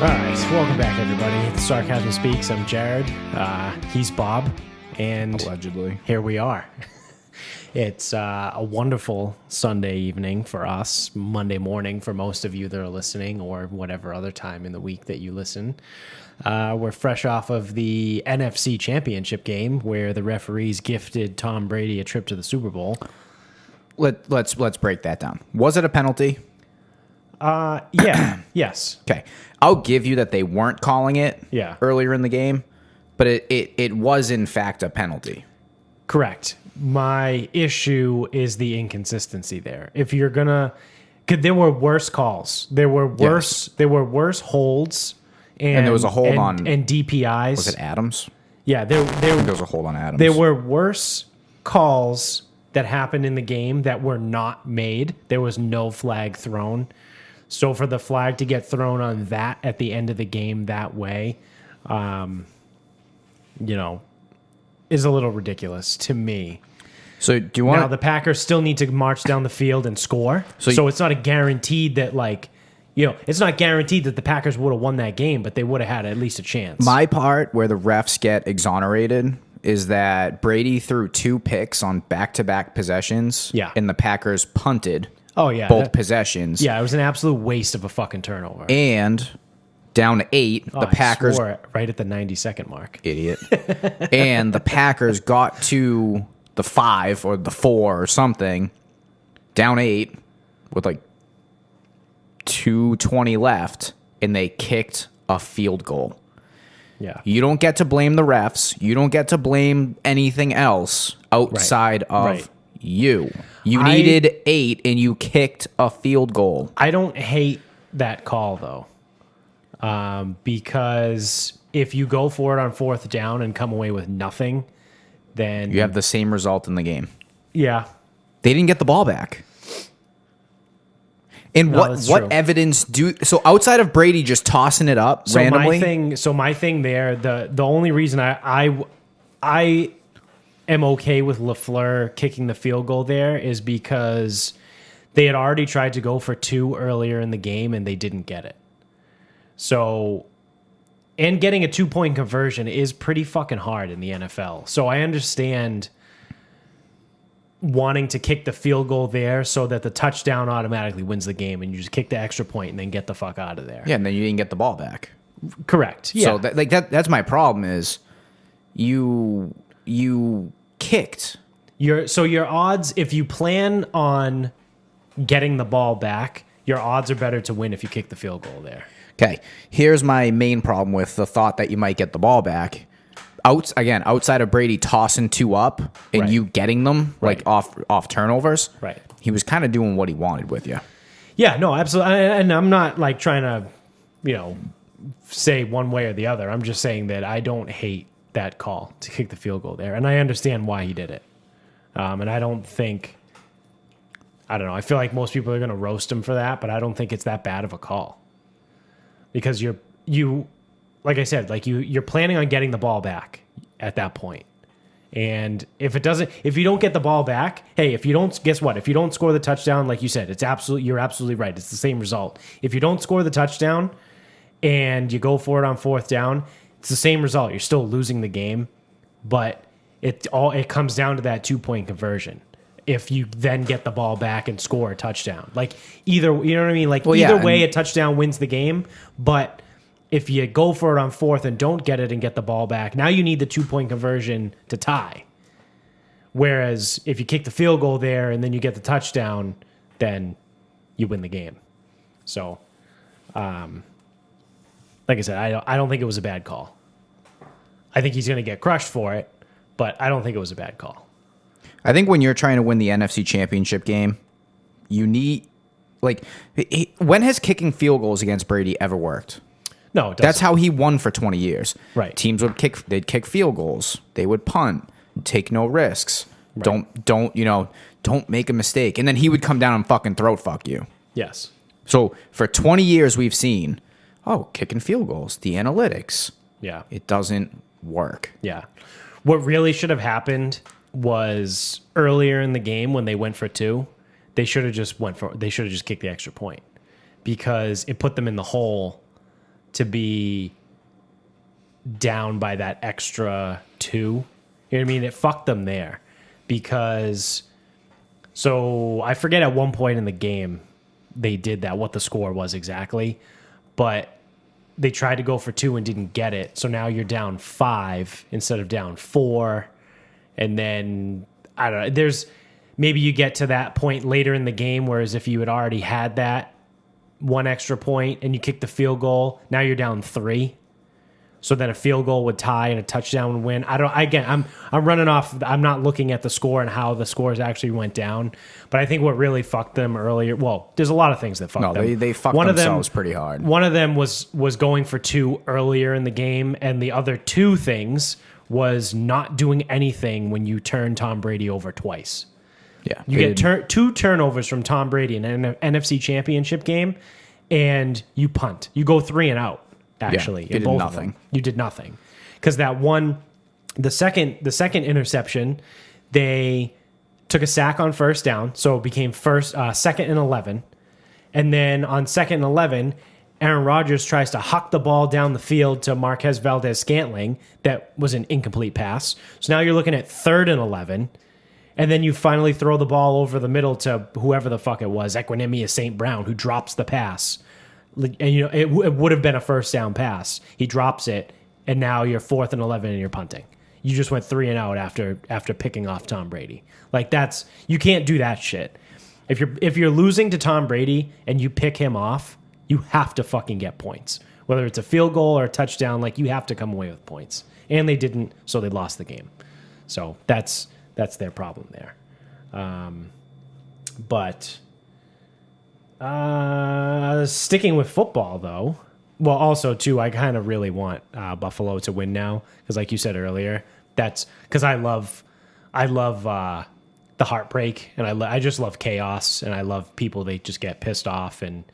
All right, welcome back, everybody. Sarcasm Speaks. I'm Jared. He's Bob, and allegedly, here we are. It's a wonderful Sunday evening for us, Monday morning for most of you that are listening, or whatever other time in the week that you listen. We're fresh off of the NFC Championship Game, where the referees gifted Tom Brady a trip to the Super Bowl. let's break that down. Was it a penalty? Yeah, yes. Okay, I'll give you that they weren't calling it earlier in the game, but it was in fact a penalty. Correct. My issue is the inconsistency there. If you're gonna, cause there were worse calls. There were worse. Yes. There were worse holds, and there was a hold on and DPIs. Was it Adams? Yeah, there was a hold on Adams. There were worse calls that happened in the game that were not made. There was no flag thrown. So for the flag to get thrown on that at the end of the game that way, is a little ridiculous to me. So do you want now the Packers still need to march down the field and score? So it's not a guaranteed that it's not guaranteed that the Packers would have won that game, but they would have had at least a chance. My part where the refs get exonerated is that Brady threw 2 picks on back-to-back possessions. Yeah. And the Packers punted. Oh yeah, both possessions. Yeah, it was an absolute waste of a fucking turnover. And down 8, the Packers swore it right at the 90-second mark. Idiot. And the Packers got to the 5 or the 4 or something, down 8 with like 2:20 left, and they kicked a field goal. Yeah. You don't get to blame the refs. You don't get to blame anything else outside of you. You needed 8 and you kicked a field goal. I don't hate that call though, because if you go for it on 4th down and come away with nothing, then you have the same result in the game. Yeah, they didn't get the ball back. And what evidence so outside of Brady just tossing it up randomly? My thing there, the only reason I am okay with LaFleur kicking the field goal there is because they had already tried to go for 2 earlier in the game and they didn't get it. So, and getting a 2-point conversion is pretty fucking hard in the NFL. So I understand wanting to kick the field goal there so that the touchdown automatically wins the game and you just kick the extra point and then get the fuck out of there. Yeah, and then you didn't get the ball back. Correct. Yeah. So that's my problem is you kicked. Your odds, if you plan on getting the ball back, your odds are better to win if you kick the field goal there. Okay, here's my main problem with the thought that you might get the ball back. Outside of Brady tossing 2 up and you getting them like off turnovers, right? He was kind of doing what he wanted with you. Yeah, no, absolutely. And I'm not like trying to, say one way or the other. I'm just saying that I don't hate that call to kick the field goal there, and I understand why he did it. And I don't know. I feel like most people are going to roast him for that, but I don't think it's that bad of a call because you. Like I said, you're planning on getting the ball back at that point. And if you don't get the ball back, hey, guess what? If you don't score the touchdown, like you said, you're absolutely right. It's the same result. If you don't score the touchdown and you go for it on 4th down, it's the same result. You're still losing the game, but it comes down to that 2-point conversion. If you then get the ball back and score a touchdown, you know what I mean? Either way, a touchdown wins the game, but if you go for it on 4th and don't get it and get the ball back, now you need the 2-point conversion to tie. Whereas if you kick the field goal there and then you get the touchdown, then you win the game. So, like I said, I don't think it was a bad call. I think he's going to get crushed for it, but I don't think it was a bad call. I think when you're trying to win the NFC Championship game, you need when has kicking field goals against Brady ever worked? No, it doesn't. That's how he won for 20 years. Right. Teams they'd kick field goals. They would punt, take no risks. Right. Don't make a mistake. And then he would come down and fucking throat fuck you. Yes. So for 20 years we've seen, kicking field goals, the analytics. Yeah. It doesn't work. Yeah. What really should have happened was earlier in the game when they went for 2, they should have just kicked the extra point because it put them in the hole to be down by that extra 2. You know what I mean? It fucked them there because, so I forget at one point in the game they did that, what the score was exactly, but they tried to go for 2 and didn't get it. So now you're down 5 instead of down 4. And then, I don't know, there's, maybe you get to that point later in the game, whereas if you had already had that 1 extra point and you kick the field goal, now you're down 3. So then a field goal would tie and a touchdown would win. I'm running off. I'm not looking at the score and how the scores actually went down. But I think what really fucked them earlier. Well, there's a lot of things that fucked them. No, they fucked themselves pretty hard. One of them was going for 2 earlier in the game, and the other 2 things was not doing anything when you turn Tom Brady over twice. Yeah, you get 2 turnovers from Tom Brady in an NFC Championship game, and you punt. You go 3 and out. Actually, you did nothing. You did nothing because that one, the second interception, they took a sack on first down, so it became second and 11, and then on second and 11, Aaron Rodgers tries to huck the ball down the field to Marquez Valdez-Scantling. That was an incomplete pass. So now you're looking at 3rd and 11. And then you finally throw the ball over the middle to whoever the fuck it was, Bieniemy St. Brown, who drops the pass. And it would have been a first down pass. He drops it, and now you're 4th and 11 and you're punting. You just went 3 and out after picking off Tom Brady. Like you can't do that shit. If you're losing to Tom Brady and you pick him off, you have to fucking get points. Whether it's a field goal or a touchdown, like you have to come away with points. And they didn't, so they lost the game. So that's their problem there. But sticking with football, though, well, also, too, I kind of really want Buffalo to win now because, like you said earlier, that's because I love the heartbreak, and I just love chaos, and I love people they just get pissed off and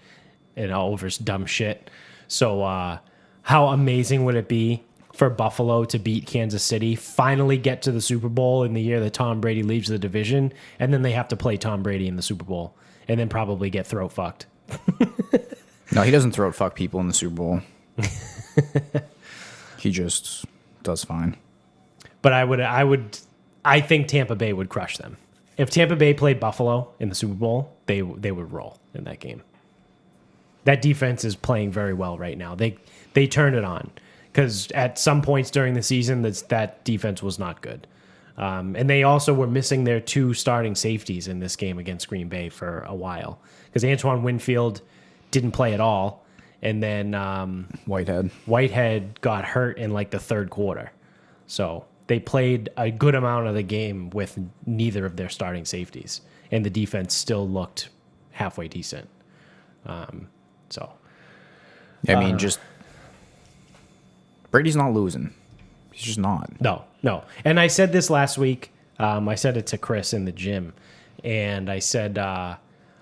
over dumb shit. So how amazing would it be for Buffalo to beat Kansas City, finally get to the Super Bowl in the year that Tom Brady leaves the division, and then they have to play Tom Brady in the Super Bowl, and then probably get throat fucked. No, he doesn't throat fuck people in the Super Bowl. He just does fine. But I think Tampa Bay would crush them. If Tampa Bay played Buffalo in the Super Bowl, they would roll in that game. That defense is playing very well right now. They turned it on because at some points during the season, that defense was not good. And they also were missing their 2 starting safeties in this game against Green Bay for a while because Antoine Winfield didn't play at all, and then Whitehead got hurt in like the 3rd quarter. So they played a good amount of the game with neither of their starting safeties, and the defense still looked halfway decent. Just Brady's not losing. He's just not. No. And I said this last week. I said it to Chris in the gym, and I said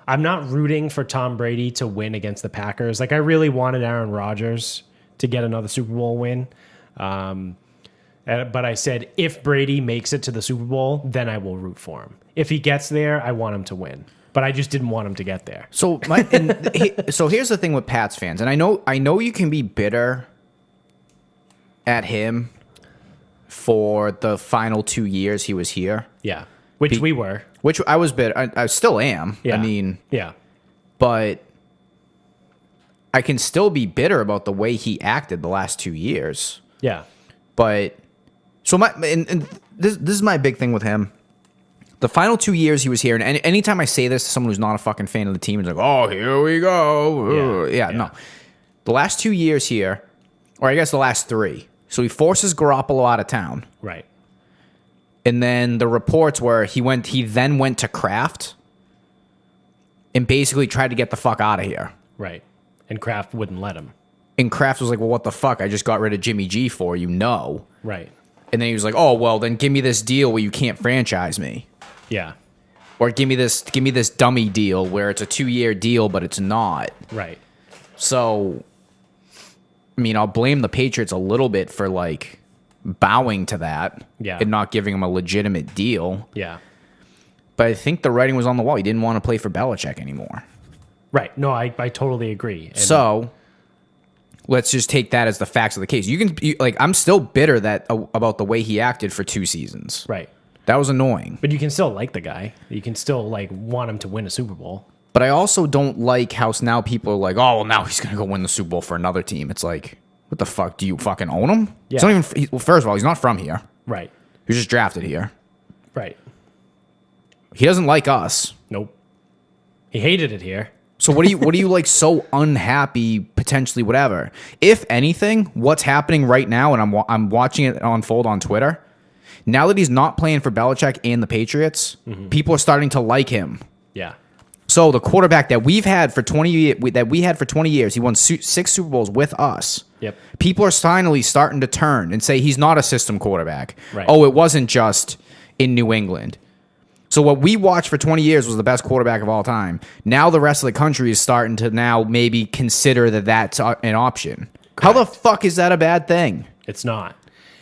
I'm not rooting for Tom Brady to win against the Packers. Like I really wanted Aaron Rodgers to get another Super Bowl win. But I said, if Brady makes it to the Super Bowl, then I will root for him. If he gets there, I want him to win. But I just didn't want him to get there. So so here's the thing with Pats fans, and I know you can be bitter at him for the final 2 years he was here. Yeah, which we were. Which I was bitter. I still am. Yeah. I mean, yeah, but I can still be bitter about the way he acted the last 2 years. Yeah, but so this is my big thing with him. The final 2 years he was here, and anytime I say this to someone who's not a fucking fan of the team, it's like, oh, here we go. Yeah, no. The last 2 years here, or I guess the last 3. So he forces Garoppolo out of town. Right. And then the reports were he then went to Kraft and basically tried to get the fuck out of here. Right. And Kraft wouldn't let him. And Kraft was like, well, what the fuck? I just got rid of Jimmy G for you. No. Right. And then he was like, oh, well, then give me this deal where you can't franchise me. Yeah. Or give me this dummy deal where it's a 2-year deal, but it's not. Right. So, I mean, I'll blame the Patriots a little bit for like bowing to that and not giving him a legitimate deal. Yeah. But I think the writing was on the wall. He didn't want to play for Belichick anymore. Right. No, I totally agree. So let's just take that as the facts of the case. I'm still bitter about the way he acted for 2 seasons. Right. That was annoying. But you can still like the guy. You can still like want him to win a Super Bowl. But I also don't like how now people are like, oh, well, now he's going to go win the Super Bowl for another team. It's like, what the fuck? Do you fucking own him? Yeah. It's not even, well, first of all, he's not from here. Right. He was just drafted here. Right. He doesn't like us. Nope. He hated it here. So what do you like so unhappy, potentially whatever? If anything, what's happening right now, and I'm watching it unfold on Twitter, now that he's not playing for Belichick and the Patriots, people are starting to like him. Yeah. So the quarterback that we had for 20 years, he won 6 Super Bowls with us. Yep. People are finally starting to turn and say he's not a system quarterback. Right. Oh, it wasn't just in New England. So what we watched for 20 years was the best quarterback of all time. Now the rest of the country is starting to now maybe consider that that's an option. Correct. How the fuck is that a bad thing? It's not.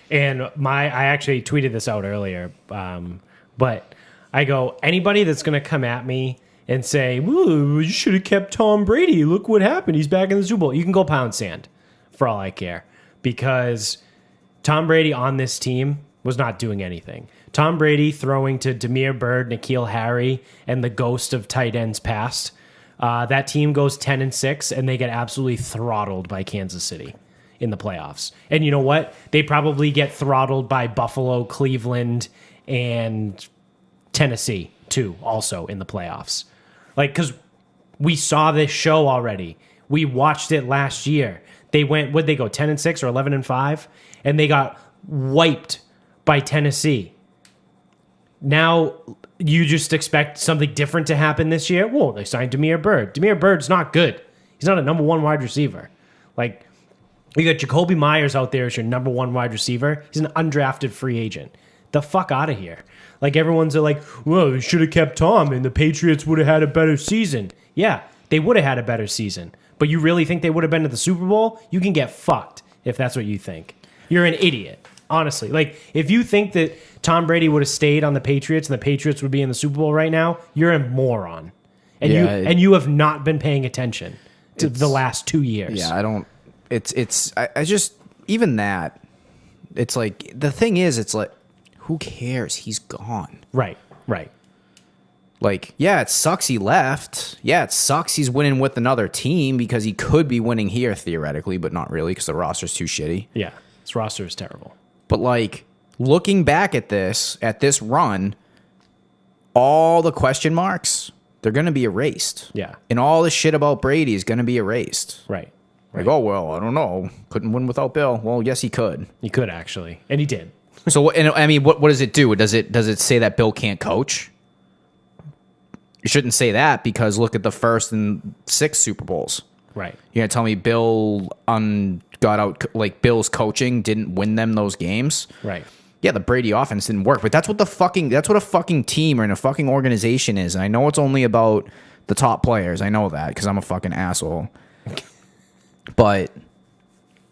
And I actually tweeted this out earlier, but I go, anybody that's going to come at me and say, "Woo, you should have kept Tom Brady. Look what happened. He's back in the Super Bowl." You can go pound sand for all I care, because Tom Brady on this team was not doing anything. Tom Brady throwing to Damiere Byrd, N'Keal Harry, and the ghost of tight ends past. That team goes 10-6, and they get absolutely throttled by Kansas City in the playoffs. And you know what? They probably get throttled by Buffalo, Cleveland, and Tennessee too, also in the playoffs. Like, because we saw this show already. We watched it last year. They went, would they go 10-6 or 11-5? And they got wiped by Tennessee. Now you just expect something different to happen this year? Whoa, they signed Damiere Byrd. Damiere Byrd's not good. He's not a number 1 wide receiver. Like, you got Jacoby Myers out there as your number 1 wide receiver. He's an undrafted free agent. The fuck out of here. Like, everyone's like, well, they should have kept Tom and the Patriots would have had a better season. Yeah, they would have had a better season. But you really think they would have been to the Super Bowl? You can get fucked if that's what you think. You're an idiot, honestly. Like, if you think that Tom Brady would have stayed on the Patriots and the Patriots would be in the Super Bowl right now, you're a moron. And you have not been paying attention to the last 2 years. Yeah, I don't. I just, even that, it's like, the thing is, it's like, who cares? He's gone. Right. Like, yeah, it sucks he left. Yeah, it sucks he's winning with another team because he could be winning here theoretically, but not really because the roster's too shitty. Yeah, this roster is terrible. But, like, looking back at this run, all the question marks, they're going to be erased. Yeah. And all the shit about Brady is going to be erased. Right. Like, oh, well, I don't know. Couldn't win without Bill. Well, yes, he could. He could, actually. And he did. So, and I mean, what does it do? Does it say that Bill can't coach? You shouldn't say that, because look at the 1st and 6th Super Bowls. Right. You're going to tell me Bill got out, like, Bill's coaching didn't win them those games? Right. Yeah, the Brady offense didn't work, but that's what a fucking team or in a fucking organization is. And I know it's only about the top players. I know that because I'm a fucking asshole. But,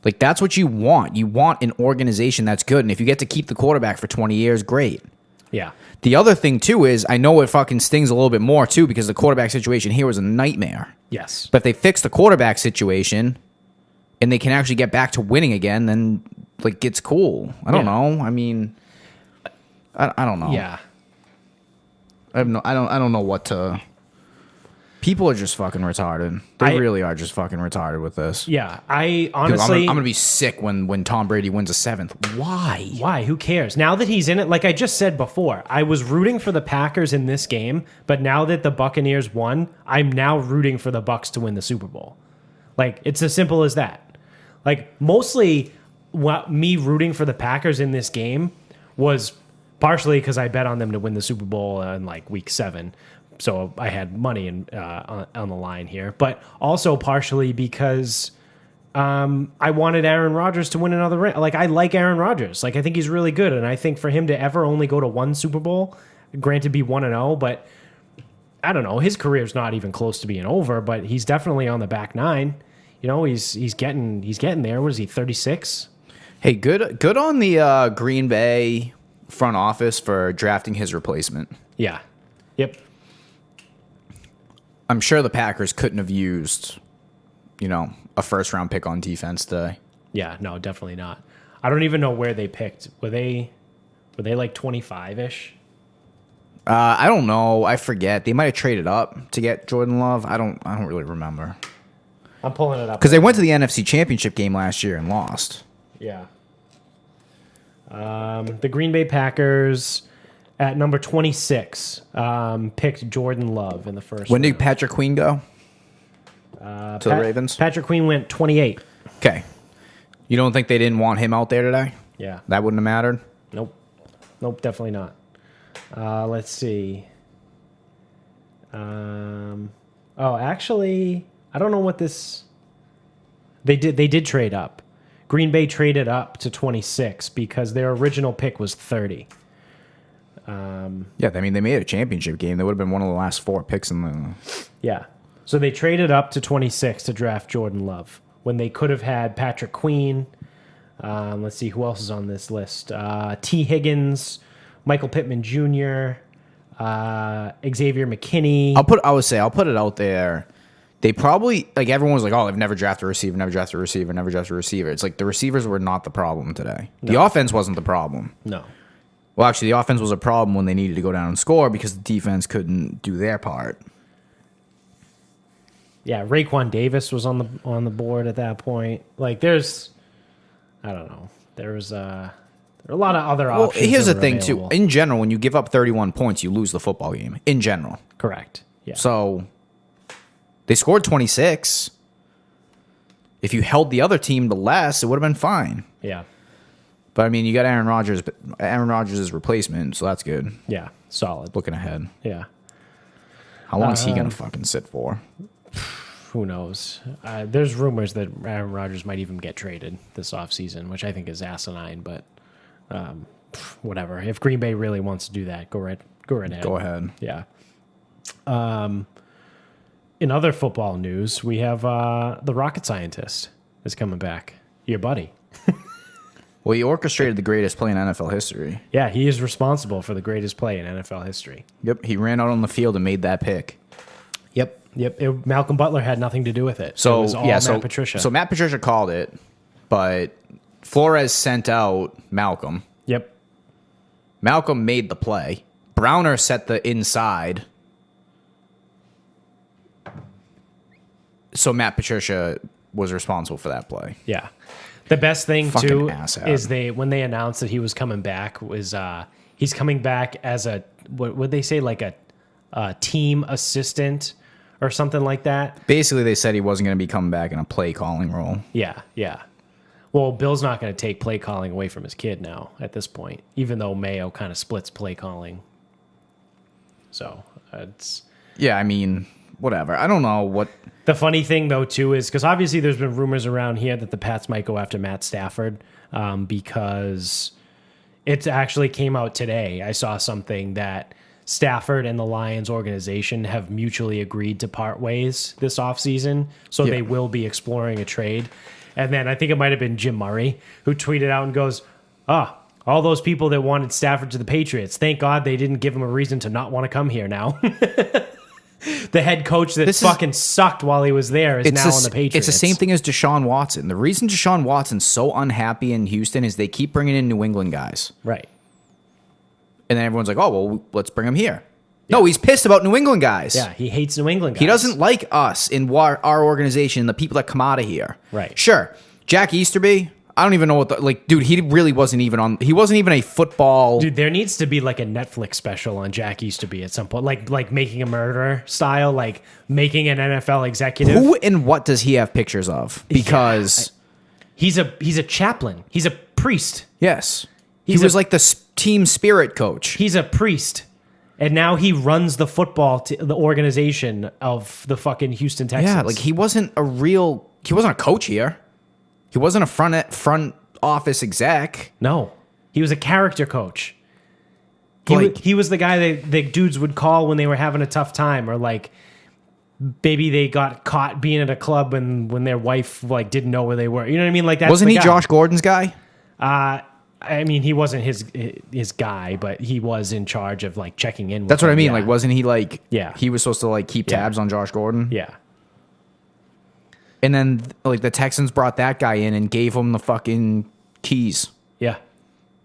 like, that's what you want. You want an organization that's good. And if you get to keep the quarterback for 20 years, great. Yeah. The other thing, too, is I know it fucking stings a little bit more, too, because the quarterback situation here was a nightmare. Yes. But if they fix the quarterback situation and they can actually get back to winning again, then, like, it's cool. I don't know. I mean, I don't know. Yeah. I don't know what to... People are just fucking retarded. They really are just fucking retarded with this. Yeah, I honestly... I'm going to be sick when Tom Brady wins a 7th. Why? Why? Who cares? Now that he's in it, like I just said before, I was rooting for the Packers in this game, but now that the Buccaneers won, I'm now rooting for the Bucs to win the Super Bowl. Like, it's as simple as that. Like, mostly me rooting for the Packers in this game was partially because I bet on them to win the Super Bowl in, like, week 7. So I had money on the line here, but also partially because I wanted Aaron Rodgers to win another ring. Like, I like Aaron Rodgers. Like, I think he's really good, and I think for him to ever only go to 1 Super Bowl, granted be 1-0, but I don't know. His career's not even close to being over, but he's definitely on the back 9. You know, he's getting there. What is he, 36? Hey, good on the Green Bay front office for drafting his replacement. Yeah. Yep. I'm sure the Packers couldn't have used a first round pick on defense today. Yeah, no, definitely not. I don't even know where they picked. Were they like 25-ish? I don't know. I forget. They might have traded up to get Jordan Love. I don't really remember. I'm pulling it up. Because they went to the NFC Championship game last year and lost. Yeah. The Green Bay Packers at number 26 picked Jordan Love in the first When round. did Patrick Queen go? To the Ravens? Patrick Queen went 28. Okay. You don't think they didn't want him out there today? Yeah. That wouldn't have mattered? Nope, definitely not. Let's see. Actually, I don't know what this... They did trade up. Green Bay traded up to 26 because their original pick was 30. Yeah, I mean, they made a championship game. They would have been one of the last 4 picks in the... Yeah. So they traded up to 26 to draft Jordan Love when they could have had Patrick Queen. Let's see who else is on this list. T. Higgins, Michael Pittman Jr., Xavier McKinney. I'll put it out there. They probably, like, everyone was like, oh, they've never drafted a receiver, never drafted a receiver, never drafted a receiver. It's like the receivers were not the problem today. No. The offense wasn't the problem. No. Well, actually, the offense was a problem when they needed to go down and score because the defense couldn't do their part. Yeah, Raekwon Davis was on the board at that point. Like, I don't know. There was a lot of other options. Well, here's the thing, available. too. In general, when you give up 31 points, you lose the football game. In general. Correct. Yeah. So... They scored 26. If you held the other team to less, it would have been fine. Yeah. But I mean, you got Aaron Rodgers. Aaron Rodgers' replacement, so that's good. Yeah. Solid. Looking ahead. Yeah. How long is he gonna fucking sit for? Who knows? There's rumors that Aaron Rodgers might even get traded this offseason, which I think is asinine. But whatever. If Green Bay really wants to do that, go right ahead. Go ahead. Yeah. In other football news, we have the rocket scientist is coming back. Your buddy. Well, he orchestrated the greatest play in NFL history. Yeah, he is responsible for the greatest play in NFL history. Yep, he ran out on the field and made that pick. Yep. Malcolm Butler had nothing to do with it. So it was all Matt Patricia. So Matt Patricia called it, but Flores sent out Malcolm. Yep. Malcolm made the play. Browner set the inside. So Matt Patricia was responsible for that play. Yeah. The best thing Fucking too asshat. is when they announced that he was coming back was he's coming back as a what would they say, like a team assistant or something like that. Basically, they said he wasn't going to be coming back in a play calling role. Yeah. Well, Bill's not going to take play calling away from his kid now at this point, even though Mayo kind of splits play calling. So it's I mean, whatever. I don't know what. The funny thing, though, too, is because obviously there's been rumors around here that the Pats might go after Matt Stafford because it actually came out today. I saw something that Stafford and the Lions organization have mutually agreed to part ways this offseason, so they will be exploring a trade. And then I think it might have been Jim Murray who tweeted out and goes, all those people that wanted Stafford to the Patriots, thank God they didn't give him a reason to not want to come here now. The head coach that sucked while he was there is now on the Patriots. It's the same thing as Deshaun Watson. The reason Deshaun Watson's so unhappy in Houston is they keep bringing in New England guys. Right. And then everyone's like, oh, well, let's bring him here. Yeah. No, he's pissed about New England guys. Yeah, he hates New England guys. He doesn't like us in our organization, the people that come out of here. Right. Sure. Jack Easterby, I don't even know what dude, he really wasn't even a football. Dude, there needs to be like a Netflix special on Jack Easterby at some point, like Making a Murderer style, like making an NFL executive. Who and what does he have pictures of? Because he's a chaplain. He's a priest. Yes. He was like the team spirit coach. He's a priest. And now he runs the the organization of the fucking Houston Texans. Yeah, like he wasn't a coach here. He wasn't a front office exec. No, he was a character coach. He was the guy that dudes would call when they were having a tough time, or like maybe they got caught being at a club when their wife like didn't know where they were. You know what I mean? Like that's wasn't he guy. Josh Gordon's guy? I mean, he wasn't his guy, but he was in charge of like checking in. That's what I mean. Yeah. Like, wasn't he like? Yeah, he was supposed to like keep tabs on Josh Gordon. Yeah. And then like the Texans brought that guy in and gave him the fucking keys. Yeah.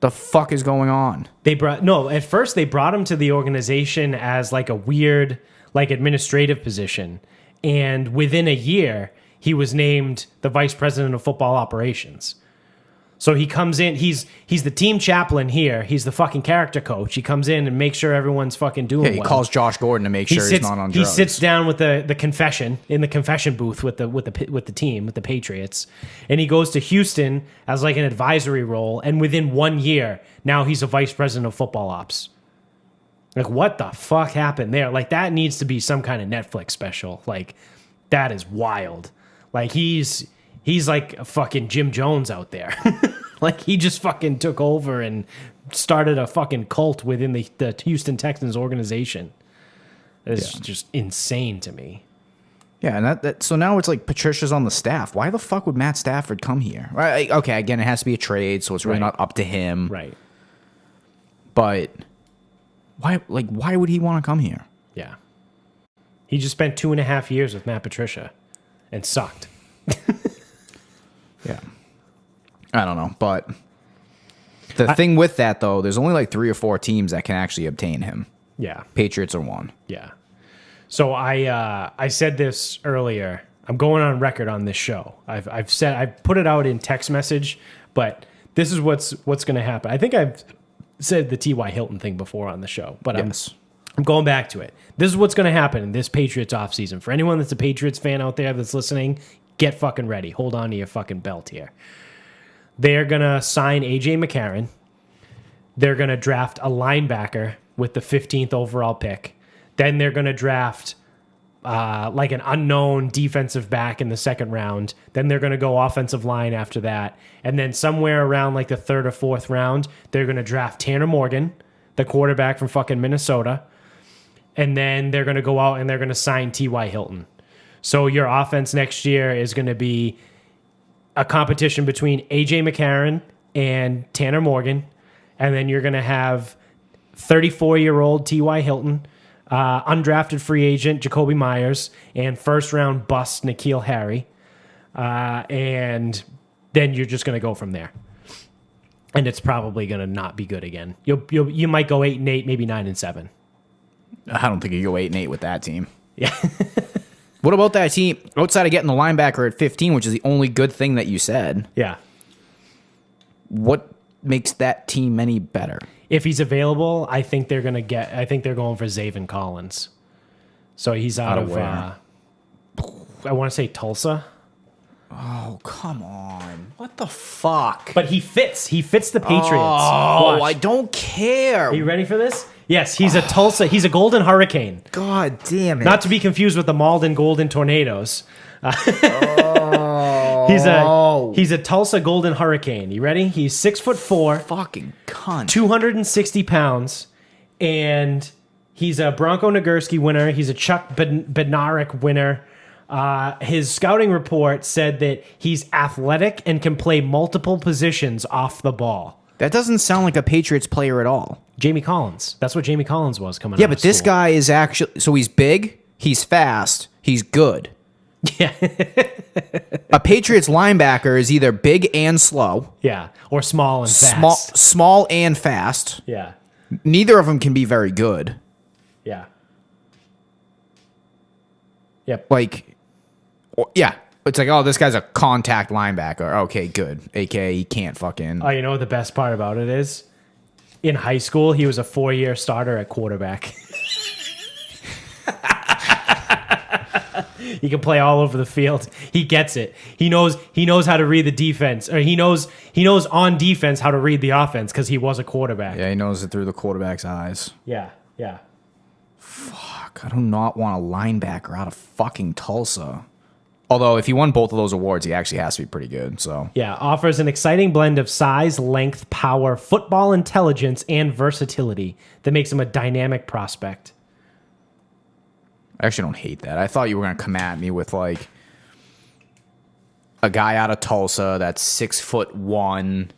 The fuck is going on? At first they brought him to the organization as like a weird, like administrative position. And within a year, he was named the vice president of football operations. So he comes in, he's the team chaplain here. He's the fucking character coach. He comes in and makes sure everyone's fucking doing well. He calls Josh Gordon to make sure he's not on drugs. He sits down with the confession in the confession booth with the team, with the Patriots. And he goes to Houston as like an advisory role, and within 1 year, now he's a vice president of football ops. Like, what the fuck happened there? Like, that needs to be some kind of Netflix special. Like, that is wild. Like, he's like a fucking Jim Jones out there. Like, he just fucking took over and started a fucking cult within the Houston Texans organization. It's just insane to me. Yeah, and that so now it's like Patricia's on the staff. Why the fuck would Matt Stafford come here? Right? Okay, again, it has to be a trade, so it's really not up to him. Right. But why would he want to come here? Yeah. He just spent 2.5 years with Matt Patricia and sucked. Yeah. I don't know, but the thing with that though, there's only like 3 or 4 teams that can actually obtain him. Yeah. Patriots are one. Yeah. So I said this earlier. I'm going on record on this show. I've put it out in text message, but this is what's going to happen. I think I've said the T.Y. Hilton thing before on the show, but yes. I'm going back to it. This is what's going to happen in this Patriots offseason. For anyone that's a Patriots fan out there that's listening, get fucking ready. Hold on to your fucking belt here. They're going to sign A.J. McCarron. They're going to draft a linebacker with the 15th overall pick. Then they're going to draft like an unknown defensive back in the second round. Then they're going to go offensive line after that. And then somewhere around like the 3rd or 4th round, they're going to draft Tanner Morgan, the quarterback from fucking Minnesota. And then they're going to go out and they're going to sign T.Y. Hilton. So your offense next year is going to be a competition between A.J. McCarron and Tanner Morgan. And then you're going to have 34-year-old T.Y. Hilton, undrafted free agent Jacoby Myers, and first-round bust N'Keal Harry. And then you're just going to go from there. And it's probably going to not be good again. You might go 8-8, maybe 9-7. I don't think you go 8-8 with that team. Yeah. What about that team outside of getting the linebacker at 15, which is the only good thing that you said? Yeah. What makes that team any better? If he's available, I think they're going for Zaven Collins. So he's out of where? I want to say Tulsa. Oh, come on. What the fuck? But he fits. He fits the Patriots. Oh, Watch. I don't care. Are you ready for this? Yes, he's a Tulsa. He's a Golden Hurricane. God damn it. Not to be confused with the Malden Golden Tornadoes. He's a Tulsa Golden Hurricane. You ready? He's 6'4", fucking cunt, 260 pounds, and he's a Bronco Nagurski winner. He's a Chuck Bednarik winner. His scouting report said that he's athletic and can play multiple positions off the ball. That doesn't sound like a Patriots player at all. Jamie Collins. That's what Jamie Collins was coming out of Yeah, but this guy is actually... So he's big, he's fast, he's good. Yeah. A Patriots linebacker is either big and slow. Yeah, or small and fast. Small and fast. Yeah. Neither of them can be very good. Yeah. Yep. Yeah. It's like, oh, this guy's a contact linebacker. Okay, good. AKA he can't fucking... Oh, you know what the best part about it is? In high school, he was a 4-year starter at quarterback. He can play all over the field. He gets it. He knows how to read the defense. Or he knows on defense how to read the offense because he was a quarterback. Yeah, he knows it through the quarterback's eyes. Yeah, yeah. Fuck, I do not want a linebacker out of fucking Tulsa. Although, if he won both of those awards, he actually has to be pretty good. So yeah, offers an exciting blend of size, length, power, football intelligence, and versatility that makes him a dynamic prospect. I actually don't hate that. I thought you were going to come at me with, like, a guy out of Tulsa that's 6'1",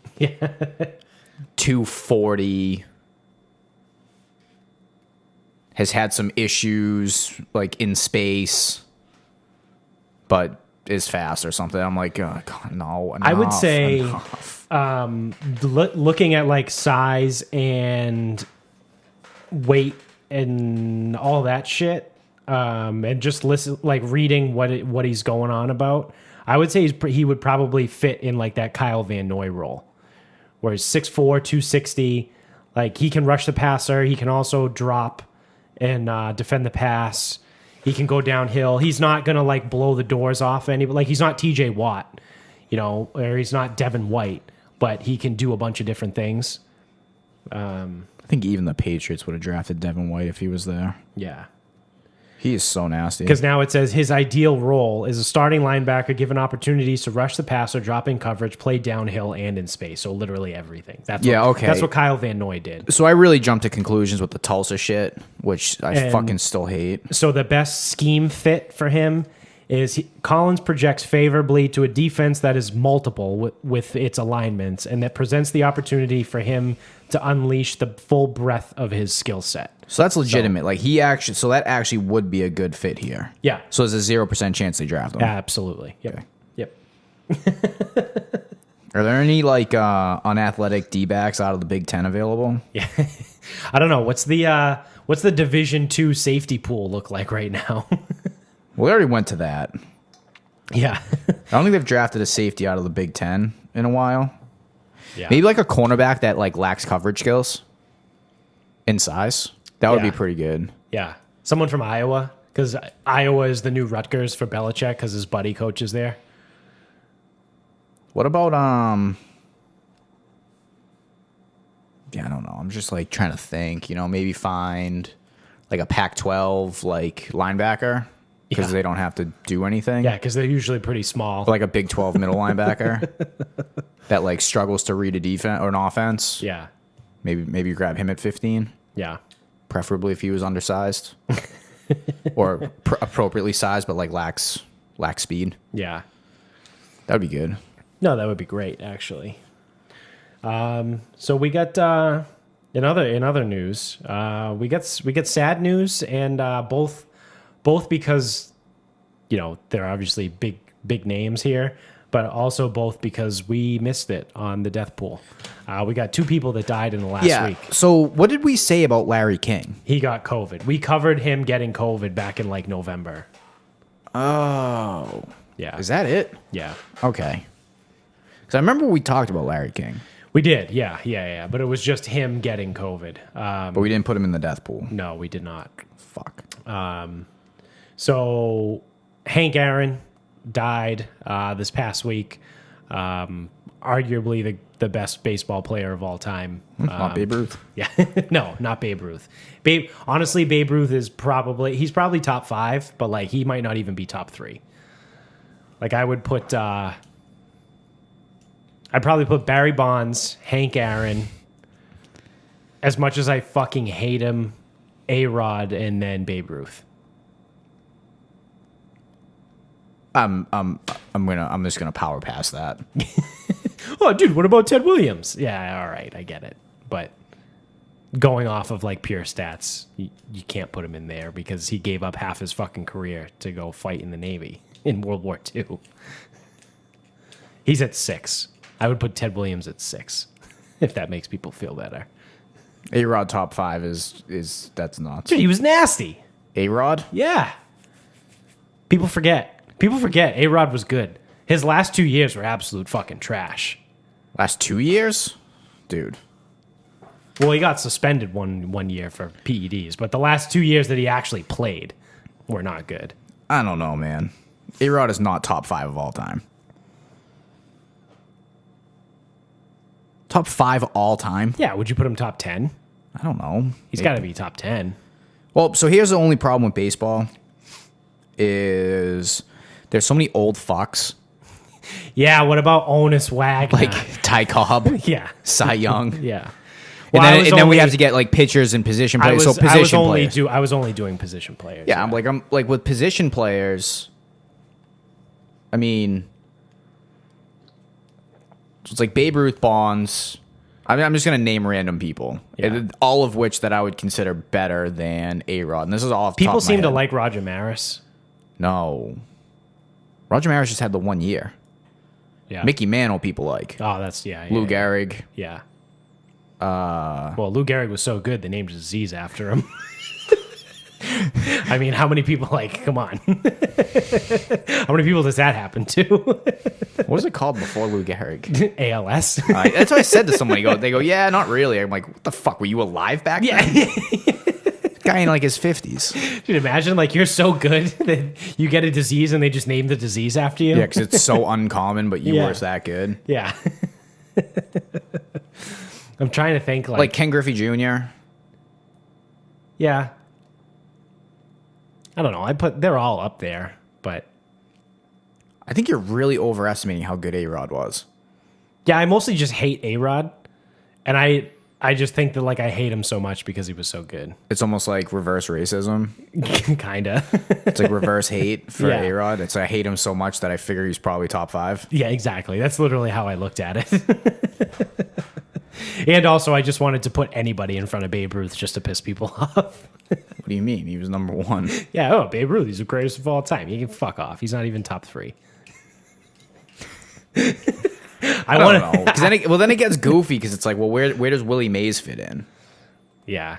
240, has had some issues, like, in space, but is fast or something. I'm like, oh, God, no. I would enough, say, enough. looking at like size and weight and all that shit, and just reading what he's going on about, I would say he would probably fit in like that Kyle Van Noy role, where he's 6'4", 260. Like, he can rush the passer. He can also drop and defend the pass. He can go downhill. He's not going to, like, blow the doors off anybody. Like, he's not TJ Watt, or he's not Devin White, but he can do a bunch of different things. I think even the Patriots would have drafted Devin White if he was there. Yeah. He is so nasty. Because now it says his ideal role is a starting linebacker given opportunities to rush the passer, drop in coverage, play downhill, and in space. So literally everything. That's what Kyle Van Noy did. So I really jumped to conclusions with the Tulsa shit, which I fucking still hate. So the best scheme fit for him is Collins projects favorably to a defense that is multiple with its alignments and that presents the opportunity for him to unleash the full breadth of his skill set. So that's legitimate. That actually would be a good fit here. Yeah. So there's a 0% chance they draft him. Absolutely. Yep. Okay. Yep. Are there any unathletic D-backs out of the Big Ten available? Yeah. I don't know. What's the Division II safety pool look like right now? Well, we already went to that. Yeah. I don't think they've drafted a safety out of the Big Ten in a while. Yeah. Maybe like a cornerback that like lacks coverage skills in size. That would be pretty good. Yeah. Someone from Iowa, because Iowa is the new Rutgers for Belichick because his buddy coaches there. What about yeah, I don't know. I'm just like trying to think, maybe find like a Pac-12 like linebacker because they don't have to do anything. Yeah, because they're usually pretty small. Or like a Big 12 middle linebacker that like struggles to read a defense or an offense. Yeah. Maybe grab him at 15. Yeah. Preferably if he was undersized or appropriately sized, but like lacks speed. Yeah. That would be good. No, that would be great, actually. So we got in other news, we get sad news, and both because they're obviously big names here, but also both because we missed it on the death pool. We got 2 people that died in the last week. So what did we say about Larry King? He got COVID. We covered him getting COVID back in like November. Oh. Yeah. Is that it? Yeah. Okay. Because I remember we talked about Larry King. We did. Yeah. But it was just him getting COVID. But we didn't put him in the death pool. No, we did not. Fuck. So Hank Aaron died this past week. Arguably the best baseball player of all time. Not Babe Ruth. Yeah. No, not Babe Ruth. Honestly, Babe Ruth is he's probably top 5, but like he might not even be top 3. Like I would put I'd probably put Barry Bonds, Hank Aaron, as much as I fucking hate him, A-Rod, and then Babe Ruth. I'm just gonna power past that. Oh, dude, what about Ted Williams? Yeah, all right, I get it. But going off of like pure stats, you can't put him in there because he gave up half his fucking career to go fight in the Navy in World War II. He's at 6. I would put Ted Williams at 6, if that makes people feel better. A-Rod top 5 is that's nuts. Dude, he was nasty. A-Rod? Yeah. People forget. A-Rod was good. His last 2 years were absolute fucking trash. Last 2 years? Dude. Well, he got suspended one year for PEDs, but the last 2 years that he actually played were not good. I don't know, man. A-Rod is not top 5 of all time. Top 5 all time? Yeah, would you put him top 10? I don't know. He's got to be top 10. Well, so here's the only problem with baseball is there's so many old fucks. Yeah, what about Honus Wagner? Like Ty Cobb. Yeah. Cy Young. Yeah. Well, and then we have to get like pitchers and position players. I was only doing position players. Yeah, I'm like with position players. I mean, it's like Babe Ruth, Bonds. I'm just gonna name random people, all of which that I would consider better than A-Rod. And this is all off the people top of my seem to head. like Roger Maris. No. Roger Maris just had the 1 year. Yeah. Mickey Mantle, people like. Oh, that's yeah. Lou Gehrig. Yeah. Well, Lou Gehrig was so good they named a disease after him. I mean, how many people come on? How many people does that happen to? What was it called before Lou Gehrig? ALS. That's what I said to somebody. They go, yeah, not really. I'm like, what the fuck? Were you alive back then? Yeah. Guy in his 50s. Dude, imagine you're so good that you get a disease and they just name the disease after you. Yeah, because it's so uncommon, but you Yeah. were that good. Yeah. I'm trying to think Like Ken Griffey Jr. Yeah. I don't know. They're all up there, but I think you're really overestimating how good A-Rod was. yeah, I mostly just hate A-Rod, and I just think that I hate him so much because he was so good. It's almost like reverse racism. Kinda. It's like reverse hate for Yeah. A-Rod. It's I hate him so much that I figure he's probably top 5. Yeah, exactly. That's literally how I looked at it. And also, I just wanted to put anybody in front of Babe Ruth just to piss people off. What do you mean? He was number 1. Yeah, Babe Ruth, he's the greatest of all time. You can fuck off. He's not even top 3. I don't know. Then it gets goofy because it's like, well, where does Willie Mays fit in? Yeah.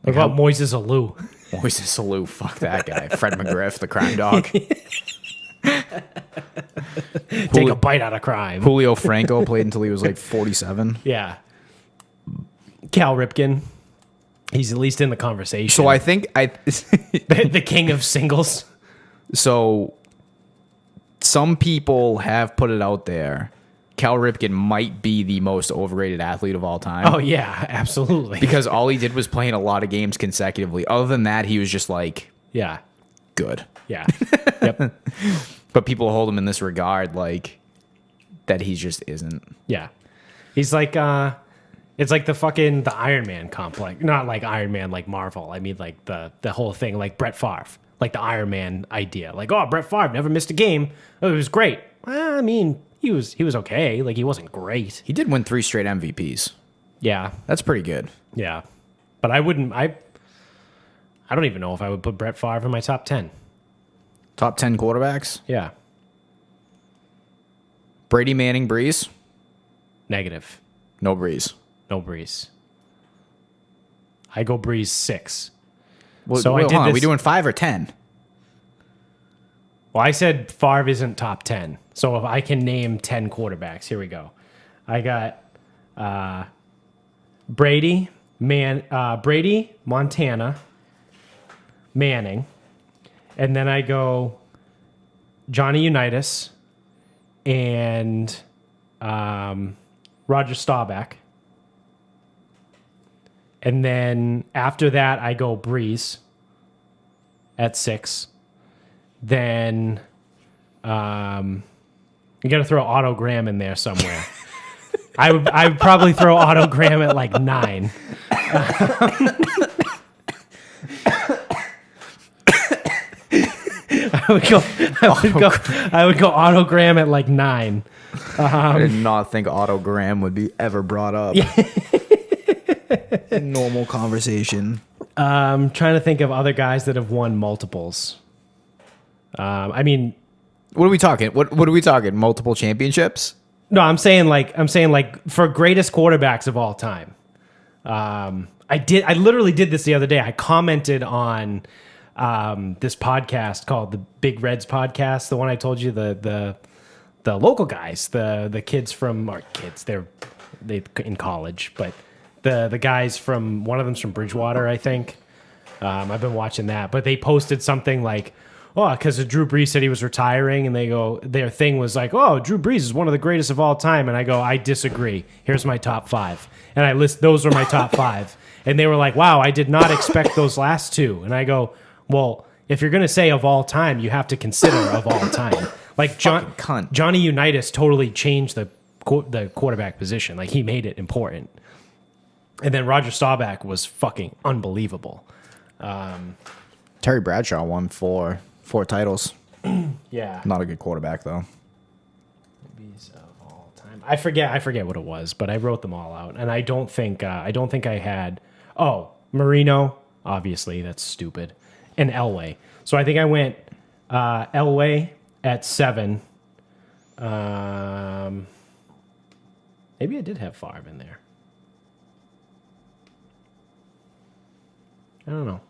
What about Moises Alou? Moises Alou, fuck that guy. Fred McGriff, the crime dog. Take a bite out of crime. Julio Franco played until he was 47. Yeah. Cal Ripken. He's at least in the conversation. So I think the king of singles. So some people have put it out there. Cal Ripken might be the most overrated athlete of all time. Oh, yeah, absolutely. Because all he did was play in a lot of games consecutively. Other than that, he was just yeah. good. Yeah. Yep. But people hold him in this regard that he just isn't. Yeah. He's it's like the Iron Man complex. Not like Iron Man like Marvel. I mean the whole thing like Brett Favre. Like the Iron Man idea. Brett Favre never missed a game. Oh, it was great. Well, I mean, he was okay. He wasn't great. He did win 3 straight MVPs. Yeah. That's pretty good. Yeah. But I don't even know if I would put Brett Favre in my top 10. Top 10 quarterbacks? Yeah. Brady, Manning, Breeze? Negative. No Breeze. No Breeze. I go Breeze 6. Well, So hold I did on. Are we this- doing 5 or 10? Well, I said Favre isn't top 10. So if I can name 10 quarterbacks, here we go. I got Brady, Montana, Manning, and then I go Johnny Unitas and Roger Staubach. And then after that, I go Breeze at 6. Then you got to throw Otto Graham in there somewhere. I would probably throw Otto Graham at 9. I would go Otto Graham at 9. I did not think Otto Graham would be ever brought up. Normal conversation. I'm trying to think of other guys that have won multiples. I mean, What are we talking? What are we talking? Multiple championships? no, I'm saying for greatest quarterbacks of all time. I literally did this the other day. I commented on this podcast called the Big Reds podcast, the one I told you, the local guys, the kids from our kids, they in college, but the guys from one of them's from Bridgewater, I think. I've been watching that, but they posted something because Drew Brees said he was retiring, and their thing was Drew Brees is one of the greatest of all time, and I go, I disagree. Here's my top 5, and I list those are my top 5, and they were like, wow, I did not expect those last 2, and I go, well, if you're gonna say of all time, you have to consider of all time. Johnny Unitas totally changed the quarterback position. He made it important. And then Roger Staubach was fucking unbelievable. Terry Bradshaw won 4 titles. Yeah. Not a good quarterback though. Movies of all time. I forget what it was, but I wrote them all out, and I don't think I had. Oh, Marino, obviously that's stupid, and Elway. So I think I went Elway, at 7. Maybe I did have Favre in there. I don't know.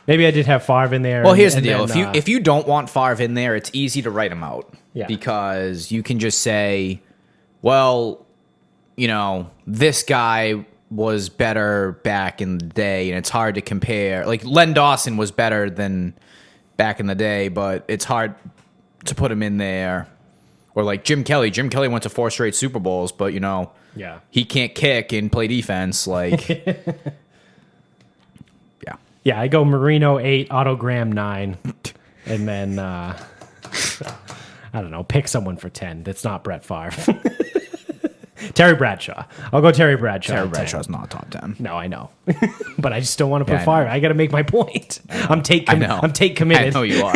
Maybe I did have Favre in there. Well, here's the deal. If you don't want Favre in there, it's easy to write him out. Yeah. Because you can just say, well, you know, this guy was better back in the day, and it's hard to compare. Like, Len Dawson was better than back in the day, but it's hard to put him in there. Or like Jim Kelly. Jim Kelly went to 4 straight Super Bowls, but, you know, yeah, he can't kick and play defense. Like, yeah. Yeah, I go Marino 8, Otto Graham 9, and then, I don't know, pick someone for 10 that's not Brett Favre. Terry Bradshaw. I'll go Terry Bradshaw. Terry Bradshaw's not top 10. No, I know. But I just don't want to put Favre. I got to make my point. I'm take committed. I know you are.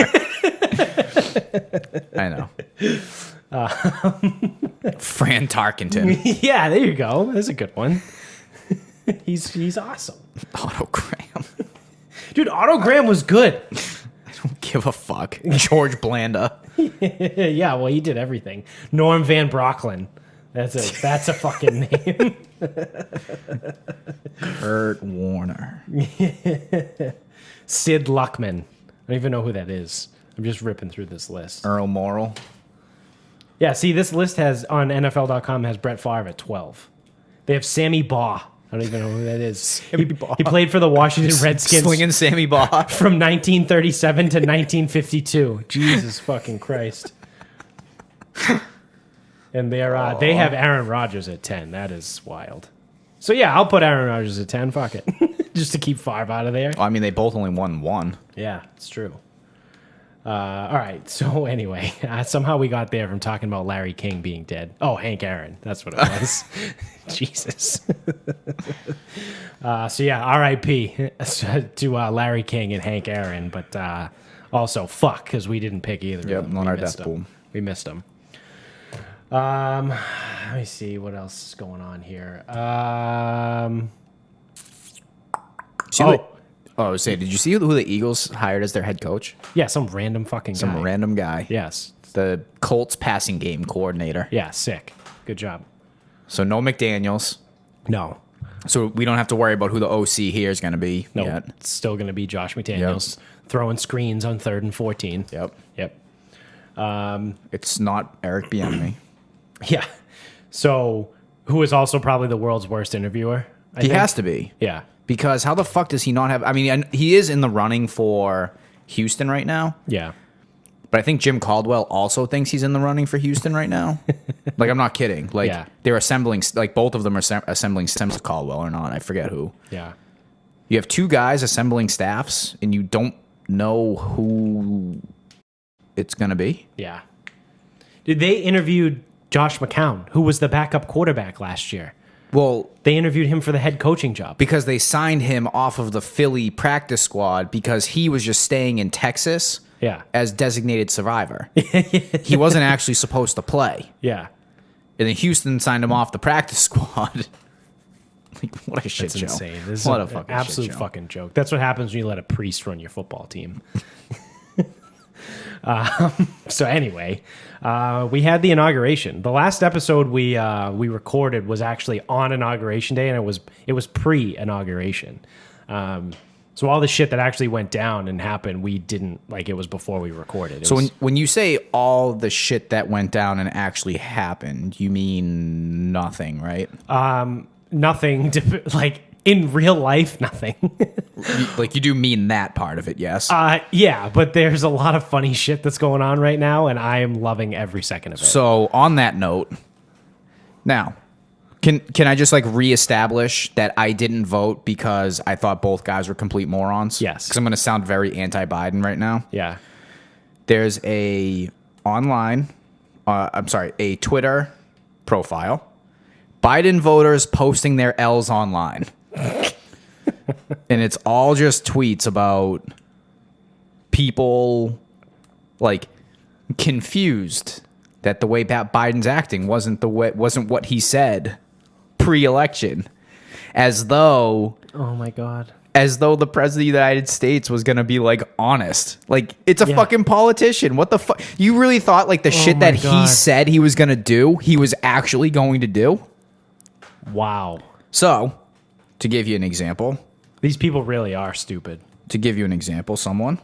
I know. Fran Tarkenton. Yeah, there you go. That's a good one. He's awesome. Otto Graham. Dude, Otto Graham was good. I don't give a fuck. George Blanda. Yeah, well, he did everything. Norm Van Brocklin. That's a fucking name. Kurt Warner. Sid Luckman. I don't even know who that is. I'm just ripping through this list. Earl Morrall. Yeah, see, this list has on NFL.com has Brett Favre at 12. They have Sammy Baugh. I don't even know who that is. He played for the Washington Redskins. Swinging Sammy Baugh. From 1937 to 1952. Jesus fucking Christ. And they have Aaron Rodgers at 10. That is wild. So, yeah, I'll put Aaron Rodgers at 10. Fuck it. Just to keep Favre out of there. Well, I mean, they both only won 1. Yeah, it's true. All right. So, anyway, somehow we got there from talking about Larry King being dead. Oh, Hank Aaron. That's what it was. Jesus. So, yeah, R.I.P. to Larry King and Hank Aaron. But also, fuck, because we didn't pick either yep, of them. On our death pool. We missed them. Let me see what else is going on here. Did you see who the Eagles hired as their head coach? Yeah, some random fucking guy. Some random guy. Yes. The Colts passing game coordinator. Yeah, sick. Good job. So no McDaniels. No. So we don't have to worry about who the OC here is going to be yet. It's still going to be Josh McDaniels throwing screens on 3rd and 14. Yep. It's not Eric Bieniemy. Yeah. So, who is also probably the world's worst interviewer? He has to be. Yeah. Because how the fuck does he not have... I mean, he is in the running for Houston right now. Yeah. But I think Jim Caldwell also thinks he's in the running for Houston right now. Like, I'm not kidding. Like, they're assembling... Like, both of them are assembling stems, Caldwell or not. I forget who. Yeah. You have 2 guys assembling staffs, and you don't know who it's going to be? Yeah. Did they interviewed Josh McCown, who was the backup quarterback last year? Well, they interviewed him for the head coaching job. Because they signed him off of the Philly practice squad because he was just staying in Texas as designated survivor. He wasn't actually supposed to play. Yeah. And then Houston signed him off the practice squad. Like, what a shit That's show. Insane. This what is a fucking absolute shit show. Fucking joke. That's what happens when you let a priest run your football team. So anyway, we had the inauguration. The last episode we recorded was actually on Inauguration Day, and it was pre-inauguration. So all the shit that actually went down and happened, we didn't like. It was before we recorded. So when you say all the shit that went down and actually happened, you mean nothing, right? Nothing to, like, in real life, nothing. Like, you do mean that part of it, yes? Yeah, but there's a lot of funny shit that's going on right now, and I am loving every second of it. So, on that note, now, can I just, like, reestablish that I didn't vote because I thought both guys were complete morons? Yes. Because I'm going to sound very anti-Biden right now. Yeah. There's a Twitter profile. Biden voters posting their L's online. And it's all just tweets about people, like, confused that the way Biden's acting wasn't what he said pre-election, as though oh my god, As though the president of the United States was going to be like honest. Like, it's a fucking politician. What the fuck? You really thought like the shit that he said he was going to do, he was actually going to do? Wow. So, to give you an example. These people really are stupid. To give you an example, someone.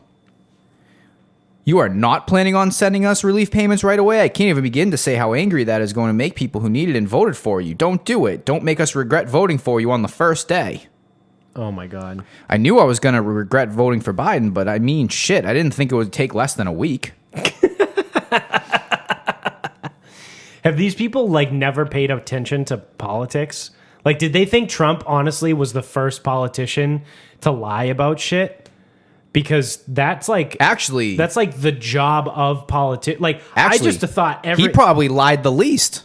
You are not planning on sending us relief payments right away? I can't even begin to say how angry that is going to make people who needed and voted for you. Don't do it. Don't make us regret voting for you on the first day. Oh, my God. I knew I was going to regret voting for Biden, but I mean, shit, I didn't think it would take less than a week. Have these people, like, never paid attention to politics? Like, did they think Trump, honestly, was the first politician to lie about shit? Because that's, like... Actually... That's, like, the job of politics. Like, actually, I just thought he probably lied the least.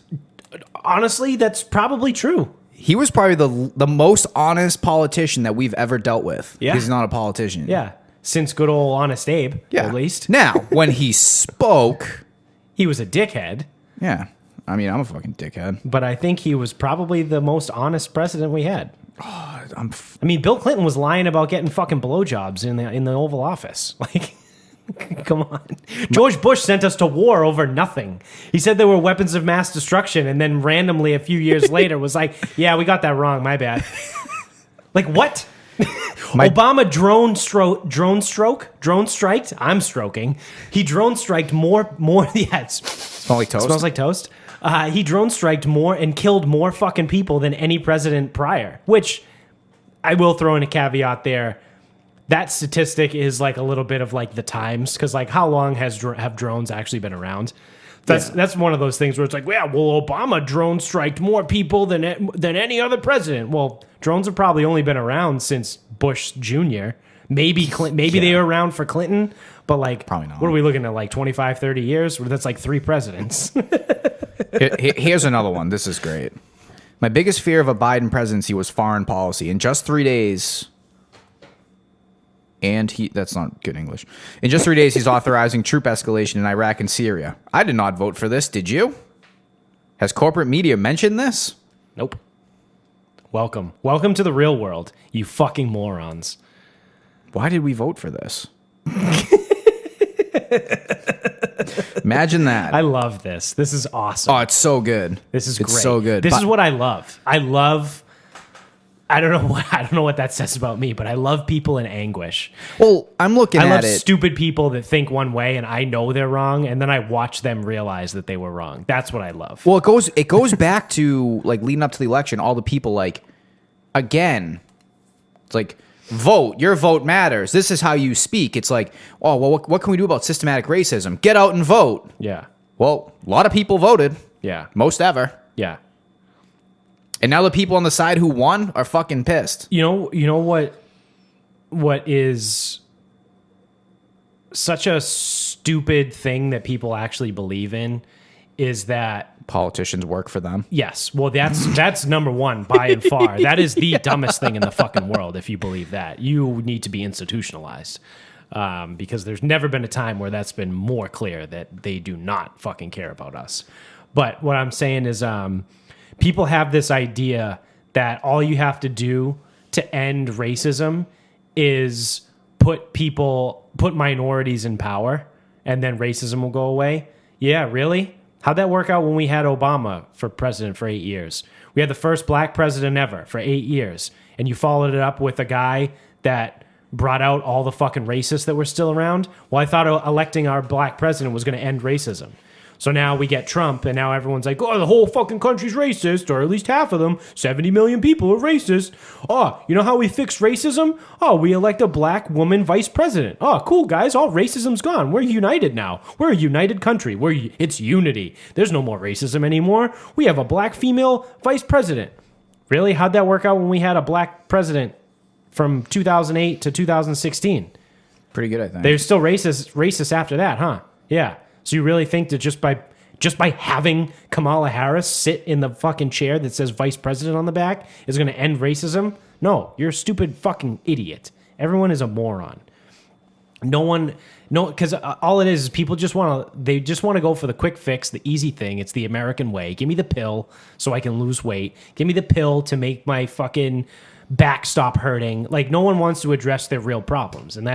Honestly, that's probably true. He was probably the most honest politician that we've ever dealt with. Yeah. He's not a politician. Yeah. Since good old Honest Abe, at least. Now, when he spoke... He was a dickhead. Yeah. I mean, I'm a fucking dickhead. But I think he was probably the most honest president we had. Oh, I mean, Bill Clinton was lying about getting fucking blowjobs in the Oval Office. Like... Come on. George Bush sent us to war over nothing. He said there were weapons of mass destruction, and then randomly a few years later was like, yeah, we got that wrong. My bad. Like, what? Obama drone striked. I'm stroking. He drone striked more. Yeah, smells like toast. Smells like toast. He drone striked more and killed more fucking people than any president prior, which I will throw in a caveat there. That statistic is like a little bit of like the times, because like how long have drones actually been around? That's one of those things where it's like, yeah, well, Obama drone striked more people than any other president. Well, drones have probably only been around since Bush Jr. Maybe they were around for Clinton, but like probably not. What are we looking at, like 25, 30 years? That's like 3 presidents. Here's another one. This is great. My biggest fear of a Biden presidency was foreign policy. In just 3 days... that's not good English. In just 3 days, he's authorizing troop escalation in Iraq and Syria. I did not vote for this. Did you? Has corporate media mentioned this? Nope. Welcome to the real world, you fucking morons. Why did we vote for this? Imagine that. I love this. This is awesome. Oh, it's so good. It's great. So good. This is what I love. I don't know what that says about me, but I love people in anguish. Well, I love stupid people that think one way and I know they're wrong, and then I watch them realize that they were wrong. That's what I love. Well, it goes back to like leading up to the election, all the people like, again, it's like, vote. Your vote matters. This is how you speak. It's like, oh, well, what can we do about systematic racism? Get out and vote. Yeah. Well, a lot of people voted. Yeah. Most ever. Yeah. And now the people on the side who won are fucking pissed. You know what is such a stupid thing that people actually believe in is that politicians work for them. Yes. Well, that's number one by and far. That is the dumbest thing in the fucking world. If you believe that, you need to be institutionalized. Because there's never been a time where that's been more clear that they do not fucking care about us. But what I'm saying is, people have this idea that all you have to do to end racism is put minorities in power and then racism will go away. Yeah, really? How'd that work out when we had Obama for president for 8 years? We had the first black president ever for 8 years. And you followed it up with a guy that brought out all the fucking racists that were still around. Well, I thought electing our black president was going to end racism. So now we get Trump, and now everyone's like, oh, the whole fucking country's racist, or at least half of them, 70 million people are racist. Oh, you know how we fix racism? Oh, we elect a black woman vice president. Oh, cool, guys, all racism's gone. We're united now. We're a united country. It's unity. There's no more racism anymore. We have a black female vice president. Really? How'd that work out when we had a black president from 2008 to 2016? Pretty good, I think. They're still racist after that, huh? Yeah. So you really think that just by having Kamala Harris sit in the fucking chair that says vice president on the back is going to end racism? No, you're a stupid fucking idiot. Everyone is a moron. Because all it is people just want to go for the quick fix, the easy thing. It's the American way. Give me the pill so I can lose weight. Give me the pill to make my fucking back stop hurting. Like, no one wants to address their real problems. And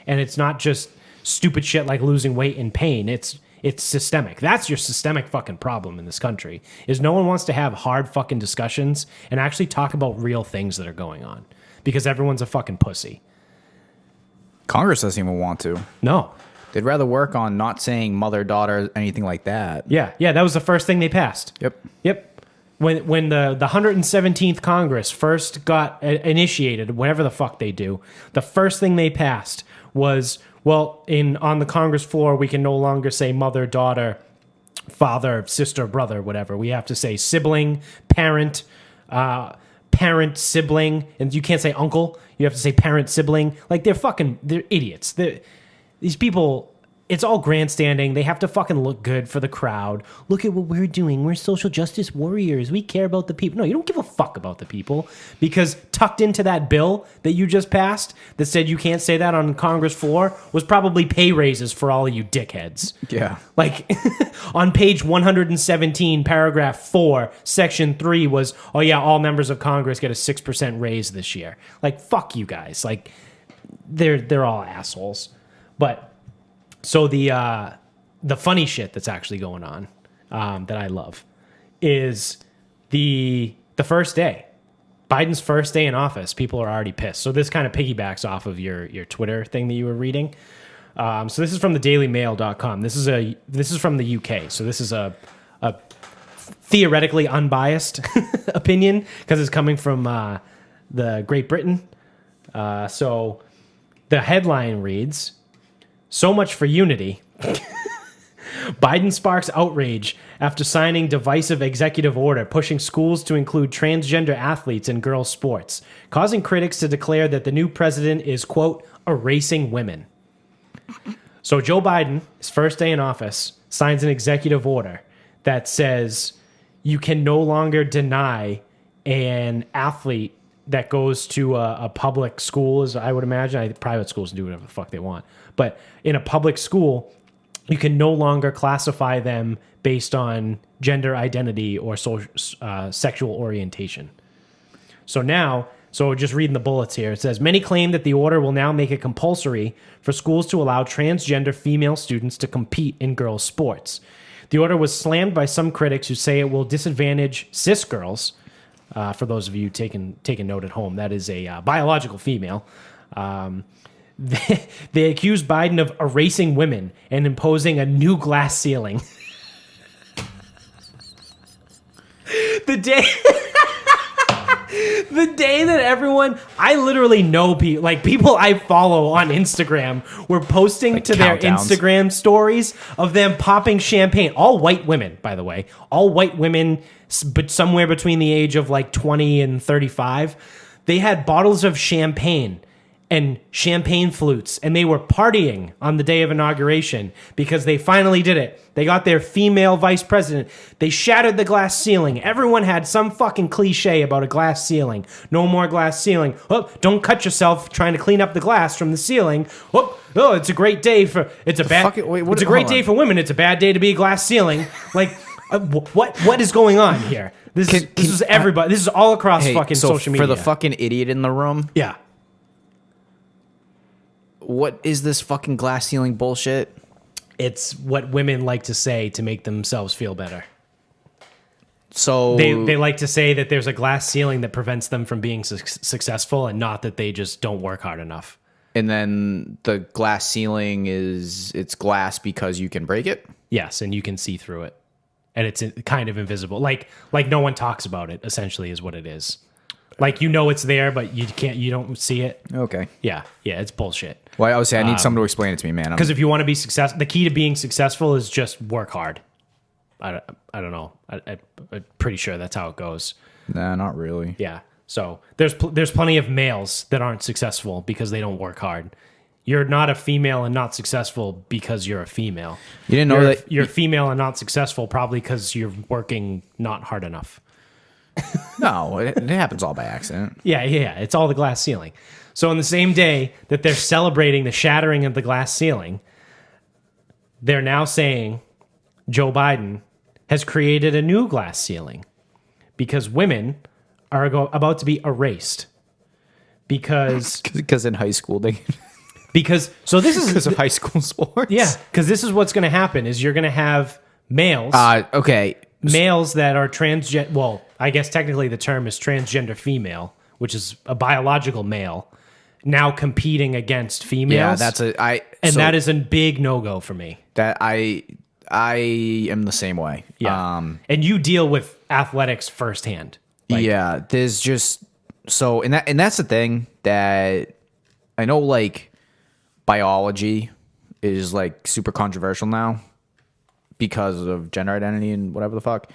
it's not just stupid shit like losing weight and pain. It's systemic. That's your systemic fucking problem in this country, is no one wants to have hard fucking discussions and actually talk about real things that are going on because everyone's a fucking pussy. Congress doesn't even want to. No. They'd rather work on not saying mother, daughter, anything like that. Yeah, that was the first thing they passed. Yep. When the 117th Congress first got initiated, whatever the fuck they do, the first thing they passed was, well, on the Congress floor, we can no longer say mother, daughter, father, sister, brother, whatever. We have to say sibling, parent, sibling, and you can't say uncle. You have to say parent, sibling. Like, they're idiots. These people, it's all grandstanding. They have to fucking look good for the crowd. Look at what we're doing. We're social justice warriors. We care about the people. No, you don't give a fuck about the people, because tucked into that bill that you just passed that said you can't say that on Congress floor was probably pay raises for all of you dickheads. Yeah. Like, on page 117, paragraph 4, section 3 was, oh yeah, all members of Congress get a 6% raise this year. Like, fuck you guys. Like, they're all assholes. But so the funny shit that's actually going on that I love is the first day, Biden's first day in office. People are already pissed. So this kind of piggybacks off of your Twitter thing that you were reading. So this is from the dailymail.com. This is from the UK. So this is a theoretically unbiased opinion because it's coming from the Great Britain. So the headline reads, "So much for unity. Biden sparks outrage after signing divisive executive order pushing schools to include transgender athletes in girls' sports, causing critics to declare that the new president is, quote, erasing women." So Joe Biden, his first day in office, signs an executive order that says you can no longer deny an athlete that goes to a public school, as I would imagine. Private schools do whatever the fuck they want. But in a public school, you can no longer classify them based on gender identity or sexual orientation. So just reading the bullets here, it says, many claim that the order will now make it compulsory for schools to allow transgender female students to compete in girls' sports. The order was slammed by some critics who say it will disadvantage cis girls. For those of you taking note at home, that is a biological female. They accuse Biden of erasing women and imposing a new glass ceiling. The day that everyone, I literally know people I follow on Instagram were posting like to countdowns. Their Instagram stories of them popping champagne. All white women, by the way. All white women, but somewhere between the age of like 20 and 35. They had bottles of champagne and champagne flutes, and they were partying on the day of inauguration because they finally did it. They got their female vice president. They shattered the glass ceiling. Everyone had some fucking cliche about a glass ceiling. No more glass ceiling. Oh, don't cut yourself trying to clean up the glass from the ceiling. Oh, it's a great day for it's a great day for women. It's a bad day to be a glass ceiling. Like, what is going on here? This is everybody. This is all across fucking social media. For the fucking idiot in the room. Yeah. What is this fucking glass ceiling bullshit? It's what women like to say to make themselves feel better. So they like to say that there's a glass ceiling that prevents them from being successful, and not that they just don't work hard enough. And then the glass ceiling it's glass because you can break it? Yes, and you can see through it. And it's kind of invisible. Like no one talks about it, essentially, is what it is. Like, you know it's there, but you don't see it. Okay. Yeah, it's bullshit. Well, I would say I need someone to explain it to me, man. Because if you want to be successful, the key to being successful is just work hard. I don't know. I'm pretty sure that's how it goes. Nah, not really. Yeah. So there's plenty of males that aren't successful because they don't work hard. You're not a female and not successful because you're a female. You didn't know that you're female and not successful probably because you're working not hard enough. No, it happens all by accident. Yeah. It's all the glass ceiling. So on the same day that they're celebrating the shattering of the glass ceiling, they're now saying Joe Biden has created a new glass ceiling because women are about to be erased. because in high school they so this is because of high school sports. yeah, because this is what's going to happen is you're going to have males males that are transgender. Well, I guess technically the term is transgender female, which is a biological male, now competing against females. Yeah, that is a big no-go for me. That I am the same way. Yeah, and you deal with athletics firsthand. Yeah, there's just and that's the thing that I know. Like, biology is like super controversial now because of gender identity and whatever the fuck.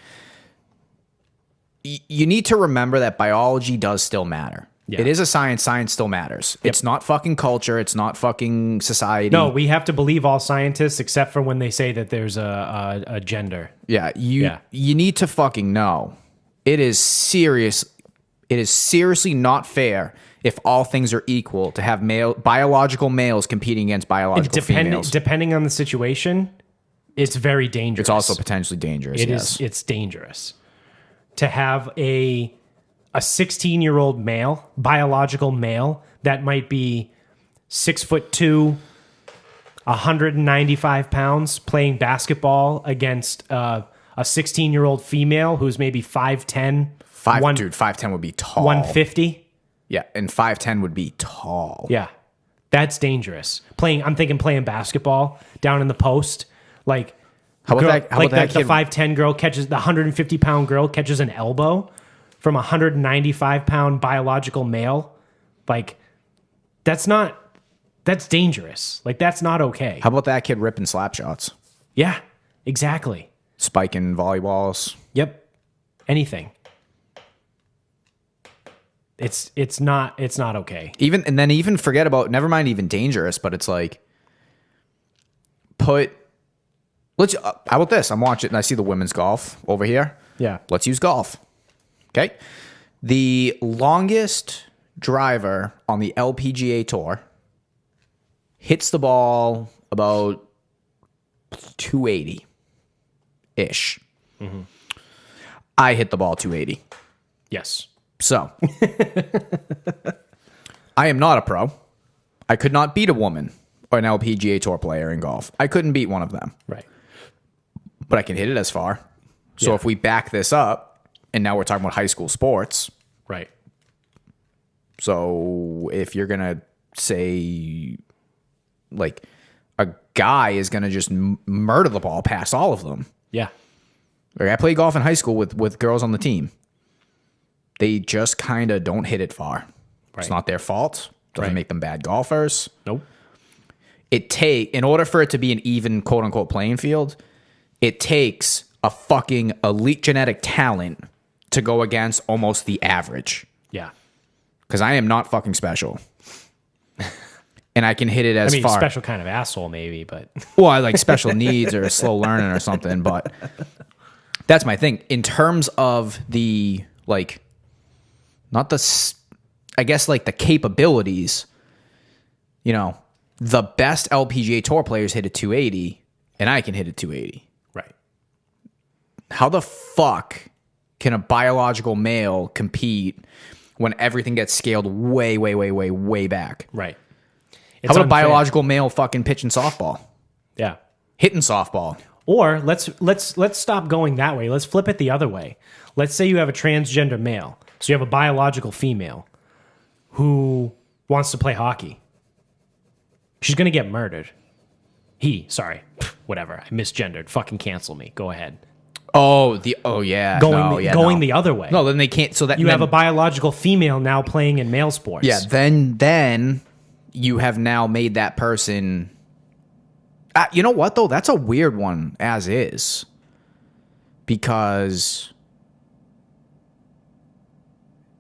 You need to remember that biology does still matter. Yeah. It is a science. Science still matters. Yep. It's not fucking culture. It's not fucking society. No, we have to believe all scientists except for when they say that there's a gender. Yeah, you need to fucking know. It is serious. It is seriously not fair if all things are equal to have biological males competing against biological females. Depending on the situation, it's very dangerous. It's also potentially dangerous. It's dangerous to have a 16-year-old male, biological male, that might be 6'2", 195 pounds, playing basketball against a 16-year-old female who's maybe 5'10". 5'10" would be tall. 150. Yeah, and 5'10" would be tall. Yeah, that's dangerous. I'm thinking playing basketball down in the post, like how about that the 5'10" girl catches the 150-pound girl catches an elbow from a 195-pound biological male. Like, that's dangerous. Like, that's not okay. How about that kid ripping slap shots? Yeah, exactly. Spiking volleyballs. Yep. Anything. It's not okay. Even forget about, never mind even dangerous, but it's like, how about this? I'm watching and I see the women's golf over here. Yeah. Let's use golf. Okay. The longest driver on the LPGA tour hits the ball about 280 ish. Mm-hmm. I hit the ball 280. Yes. So, I am not a pro. I could not beat a woman or an LPGA tour player in golf. I couldn't beat one of them. Right. But I can hit it as far. So if we back this up, and now we're talking about high school sports. Right. So if you're going to say, like, a guy is going to just murder the ball past all of them. Yeah. Like, I played golf in high school with girls on the team. They just kind of don't hit it far. Right. It's not their fault. Doesn't make them bad golfers. Nope. In order for it to be an even quote unquote playing field, it takes a fucking elite genetic talent to go against almost the average. Yeah. Because I am not fucking special. And I can hit it as far. Special kind of asshole maybe, but. Well, I like special needs or slow learning or something, but that's my thing. In terms of the, like, not the, I guess, like, the capabilities, you know, the best LPGA Tour players hit a 280, and I can hit a 280. Right. How the fuck can a biological male compete when everything gets scaled way, way, way, way, way back? Right. How about a biological male fucking pitching softball? Yeah. Hitting softball. Or let's stop going that way. Let's flip it the other way. Let's say you have a transgender male. So you have a biological female who wants to play hockey. She's going to get murdered. Whatever. I misgendered. Fucking cancel me. Go ahead. Going the other way. No, then they can't. So that you have a biological female now playing in male sports. Yeah, then you have now made that person. You know what though? That's a weird one as is, because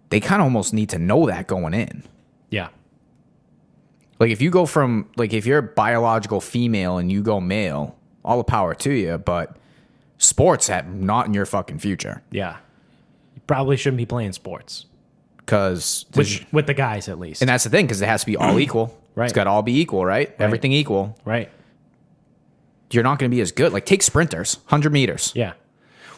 they kind of almost need to know that going in. Yeah. Like if you go from, like, if you're a biological female and you go male, all the power to you, but sports not in your fucking future. Yeah. You probably shouldn't be playing sports. Because with the guys at least. And that's the thing, because it has to be all equal. Right. It's got to all be equal, right? Everything equal. Right. You're not going to be as good. Like, take sprinters, 100 meters. Yeah.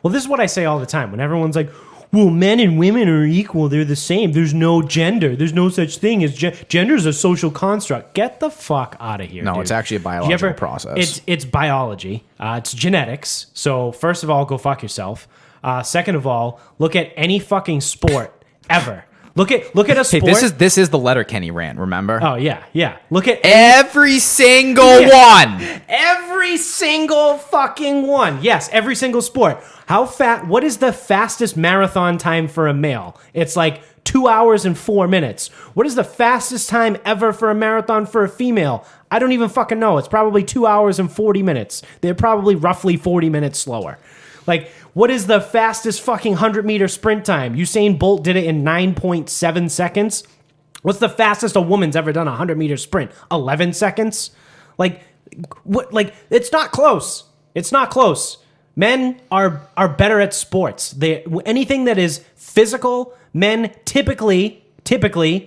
Well, this is what I say all the time. When everyone's like, well, men and women are equal. They're the same. There's no gender. There's no such thing as gender is a social construct. Get the fuck out of here, No, dude. it's actually a biological process. It's biology. It's genetics. So first of all, go fuck yourself. Second of all, look at any fucking sport ever. Look at a sport. Hey, this is the Letterkenny rant, remember? Oh, yeah. Look at every single one. Every single fucking one. Yes, every single sport. What is the fastest marathon time for a male? It's like 2 hours and 4 minutes. What is the fastest time ever for a marathon for a female? I don't even fucking know. It's probably 2 hours and 40 minutes. They're probably roughly 40 minutes slower. Like, what is the fastest fucking 100-meter sprint time? Usain Bolt did it in 9.7 seconds. What's the fastest a woman's ever done a 100-meter sprint? 11 seconds? Like, what? Like, it's not close. It's not close. Men are better at sports. Anything that is physical, men typically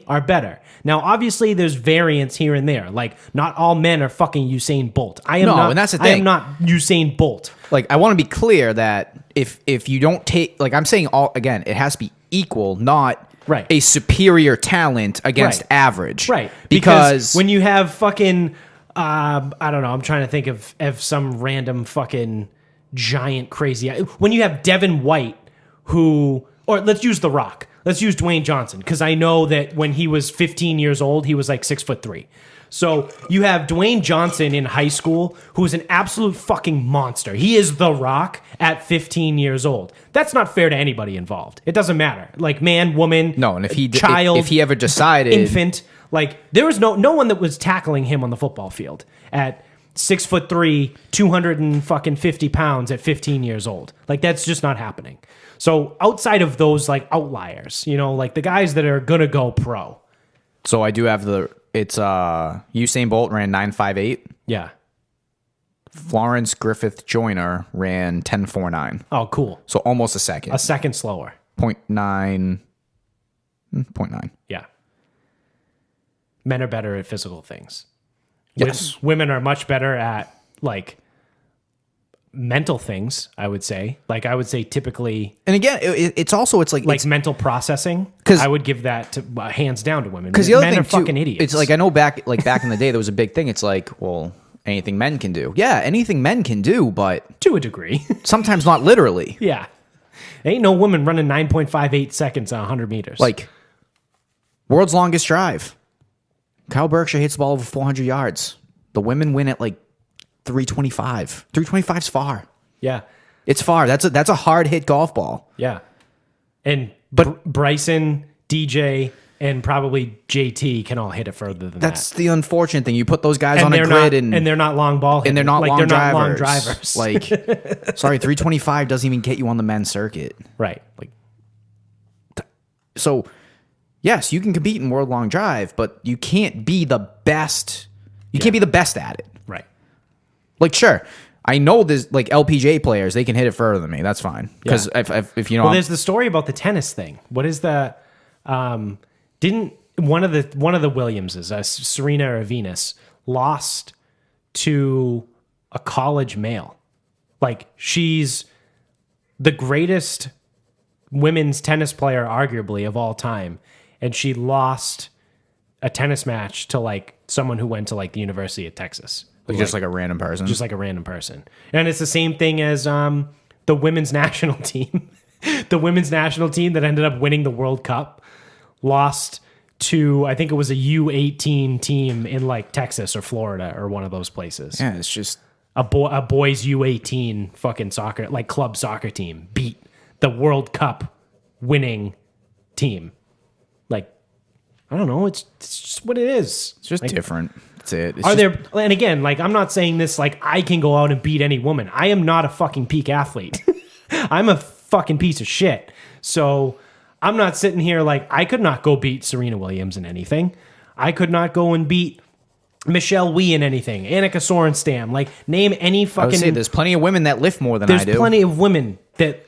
are better. Now, obviously, there's variance here and there. Like, not all men are fucking Usain Bolt. And that's the thing. I am not Usain Bolt. Like, I want to be clear that if you don't take, like, I'm saying again, it has to be equal, not right. a superior talent against average. Right. Because when you have fucking, I don't know, I'm trying to think of some random fucking giant crazy, when you have Devin White or let's use The Rock. Let's use Dwayne Johnson, because I know that when he was 15 years old, he was like 6'3". So you have Dwayne Johnson in high school, who is an absolute fucking monster. He is The Rock at 15 years old. That's not fair to anybody involved. It doesn't matter. Like, man, woman, no, and if he ever decided, infant, like, there was no one that was tackling him on the football field at 6'3", 250 pounds at 15 years old. Like, that's just not happening. So outside of those, like, outliers, like the guys that are gonna go pro. So I do have it's Usain Bolt ran 9.58. Yeah. Florence Griffith Joyner ran 10.49. Oh, cool. So almost a second. A second slower. 0.9. Yeah. Men are better at physical things. Yes. Women are much better at, like, mental things, I would say. Like, I would say typically, and again, it's like mental processing. 'Cause I would give that to hands down to women. Because the other men thing are fucking idiots. It's like, I know back in the day there was a big thing. It's like, well, anything men can do. Yeah, anything men can do, but to a degree, sometimes not literally. Yeah, ain't no woman running 9.58 seconds on 100 meters. Like, world's longest drive. Kyle Berkshire hits the ball over 400 yards. The women win at like 325. 325's far. Yeah. It's far. That's a hard hit golf ball. Yeah. But Bryson, DJ, and probably JT can all hit it further than that. That's the unfortunate thing. You put those guys on a grid and they're not long ball hitters. And they're not like, long they're drivers. Not long drivers. Like, sorry, 325 doesn't even get you on the men's circuit. Right. Like, so yes, you can compete in world long drive, but you can't be the best. You can't be the best at it. Right. Like, sure, I know there's like LPGA players, they can hit it further than me. That's fine. Because if you know, well, there's the story about the tennis thing. What is the? Didn't one of the Williamses, Serena or Venus, lost to a college male? Like, she's the greatest women's tennis player, arguably, of all time, and she lost a tennis match to like someone who went to like the University of Texas. Just like a random person. Just like a random person. And it's the same thing as the women's national team. The women's national team that ended up winning the World Cup lost to, I think it was a U18 team in like Texas or Florida or one of those places. Yeah, it's just a boys U18 fucking soccer, like club soccer team beat the World Cup winning team. Like, I don't know. It's just what it is. It's just like, different. That's it. It's and again, like, I'm not saying this like I can go out and beat any woman. I am not a fucking peak athlete. I'm a fucking piece of shit. So I'm not sitting here like I could not go beat Serena Williams in anything. I could not go and beat Michelle Wee in anything. Annika Sorenstam. Like, name any fucking. I would say there's plenty of women that lift more than I do. There's plenty of women that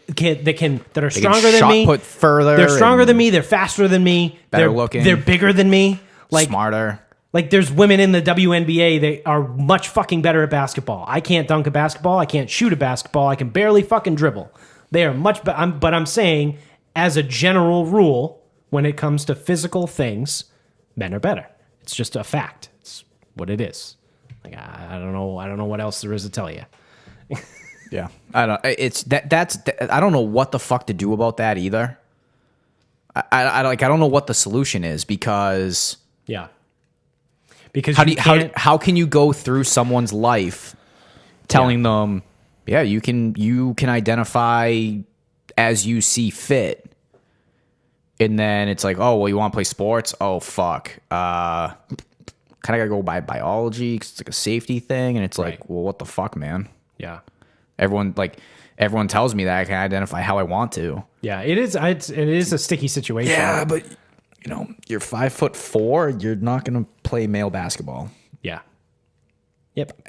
are stronger than me. Put further. They're stronger than me. They're faster than me. Better looking. They're bigger than me. Like, smarter. Like, there's women in the WNBA that are much fucking better at basketball. I can't dunk a basketball. I can't shoot a basketball. I can barely fucking dribble. They are much better. But I'm saying, as a general rule, when it comes to physical things, men are better. It's just a fact. It's what it is. Like I don't know. I don't know what else there is to tell you. Yeah, I don't. It's I don't know what the fuck to do about that either. I don't know what the solution is because how can you go through someone's life telling them, yeah, you can identify as you see fit, and then it's like, oh well, you want to play sports? Oh fuck, kind of gotta go by biology because it's like a safety thing, and it's like, well, what the fuck, man? Yeah. Everyone tells me that I can identify how I want to. Yeah, it is. It is a sticky situation. Yeah, but you're 5'4". You're not gonna play male basketball. Yeah. Yep.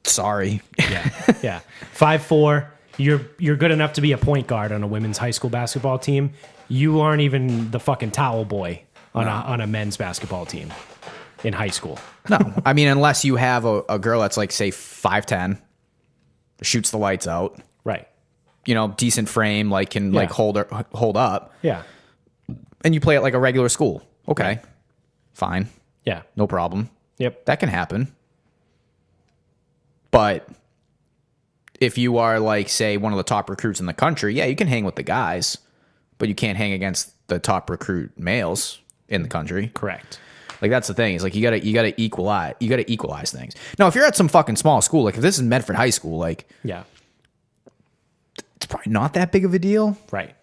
Sorry. Yeah. Yeah. 5'4". You're good enough to be a point guard on a women's high school basketball team. You aren't even the fucking towel boy on a men's basketball team in high school. No, I mean unless you have a girl that's like say 5'10", shoots the lights out. Right. Decent frame, like can like hold up. Yeah. And you play at like a regular school. Okay. Right. Fine. Yeah. No problem. Yep. That can happen. But if you are like, say, one of the top recruits in the country, yeah, you can hang with the guys, but you can't hang against the top recruit males in the country. Correct. Like that's the thing. It's like you gotta equalize things. Now, if you're at some fucking small school, like if this is Medford High School, like yeah, it's probably not that big of a deal. Right.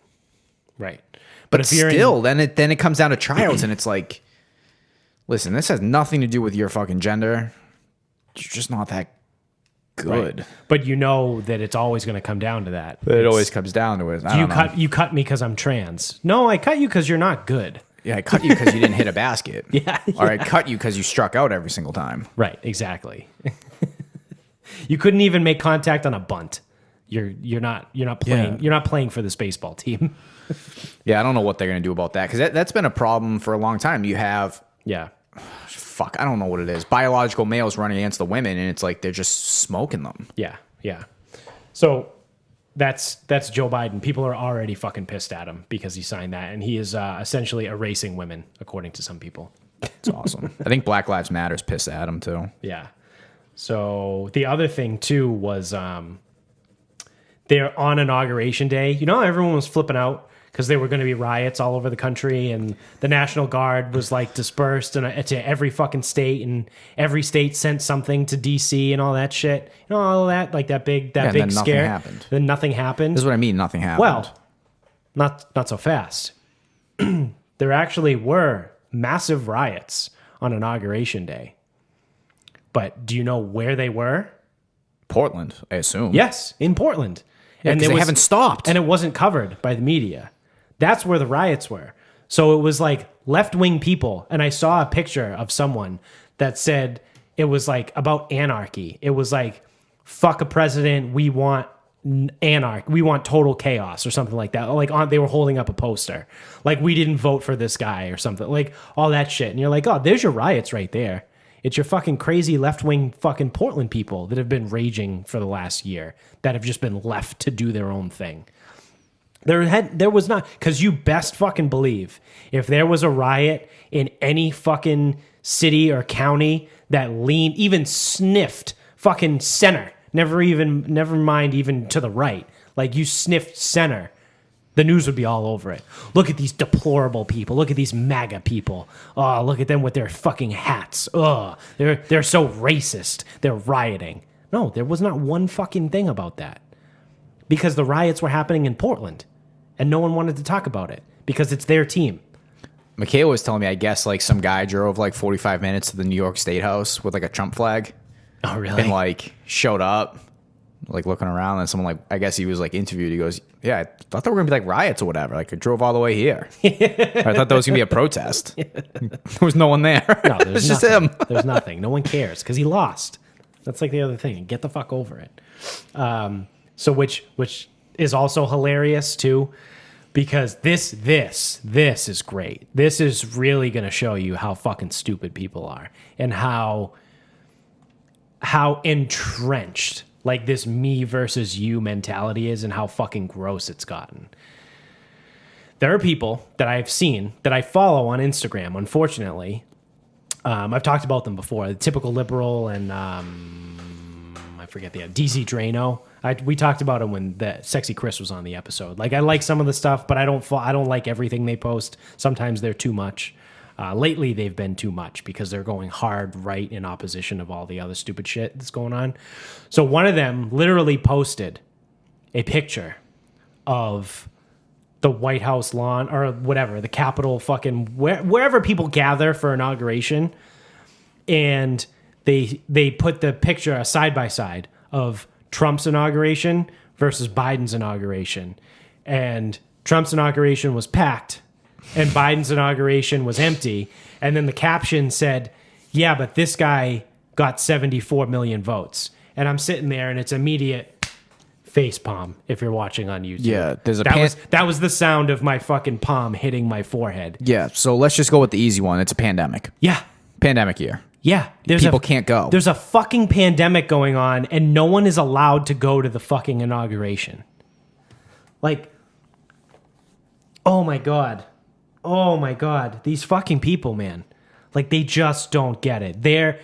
Right. But if you're still, then it comes down to tryouts, and it's like, listen, this has nothing to do with your fucking gender. You're just not that good. Right. But you know that it's always going to come down to that. It always comes down to it. You cut me because I'm trans. No, I cut you because you're not good. Yeah, I cut you because you didn't hit a basket. Yeah. Or I cut you because you struck out every single time. Right, exactly. You couldn't even make contact on a bunt. You're not playing. Yeah. You're not playing for this baseball team. Yeah, I don't know what they're gonna do about that because that's been a problem for a long time. You have fuck, I don't know what it is. Biological males running against the women, and it's like they're just smoking them. Yeah, yeah. So that's Joe Biden. People are already fucking pissed at him because he signed that, and he is essentially erasing women, according to some people. It's awesome. I think Black Lives Matter's pissed at him too. Yeah. So the other thing too was they're on inauguration day. Everyone was flipping out because there were going to be riots all over the country, and the National Guard was like dispersed to every fucking state, and every state sent something to DC and all that shit. All that, like that big then scare. Nothing happened. Then nothing happened. This is what I mean. Nothing happened. Well, not so fast. There actually were massive riots on inauguration day. But do you know where they were? Portland, I assume. Yes, in Portland. Yeah, and they haven't stopped. And it wasn't covered by the media. That's where the riots were. So it was like left-wing people. And I saw a picture of someone that said it was like about anarchy. It was like, fuck a president, we want anarchy. We want total chaos or something like that. Like they were holding up a poster. Like we didn't vote for this guy or something. Like all that shit. And you're like, oh, there's your riots right there. It's your fucking crazy left-wing fucking Portland people that have been raging for the last year that have just been left to do their own thing. There was not, because you best fucking believe if there was a riot in any fucking city or county that even sniffed fucking center, never mind even to the right, like you sniffed center, the news would be all over it. Look at these deplorable people. Look at these MAGA people. Oh, look at them with their fucking hats. Oh, they're so racist. They're rioting. No, there was not one fucking thing about that. Because the riots were happening in Portland. And no one wanted to talk about it. Because it's their team. Michaela was telling me, I guess, like some guy drove like 45 minutes to the New York State House with like a Trump flag. Oh, really? And like showed up, like looking around, and someone like, I guess he was like interviewed. He goes, yeah, I thought there were gonna be like riots or whatever. Like I drove all the way here. I thought that was gonna be a protest. There was no one there. No, it's just him. There's nothing. No one cares because he lost. That's like the other thing. Get the fuck over it. So which is also hilarious too, because this is great. This is really gonna show you how fucking stupid people are and how entrenched like this me versus you mentality is and how fucking gross it's gotten. there are people that I've seen that I follow on Instagram, unfortunately. I've talked about them before. The typical liberal and I forget the DZ Drano. We talked about him when the Sexy Chris was on the episode. Like I like some of the stuff, but I don't like everything they post. Sometimes they're too much. Lately, they've been too much because they're going hard right in opposition of all the other stupid shit that's going on. So one of them literally posted a picture of the White House lawn or whatever, the Capitol fucking wherever people gather for inauguration. And they put the picture side by side of Trump's inauguration versus Biden's inauguration. And Trump's inauguration was packed and Biden's inauguration was empty. And then the caption said, yeah, but this guy got 74 million votes. And I'm sitting there and it's immediate face palm if you're watching on YouTube. Yeah, there's that was the sound of my fucking palm hitting my forehead. Yeah, so let's just go with the easy one. It's a pandemic. Yeah. Pandemic year. Yeah. People can't go. There's a fucking pandemic going on and no one is allowed to go to the fucking inauguration. Like, oh my God. Oh my God. These fucking people, man. Like, they just don't get it.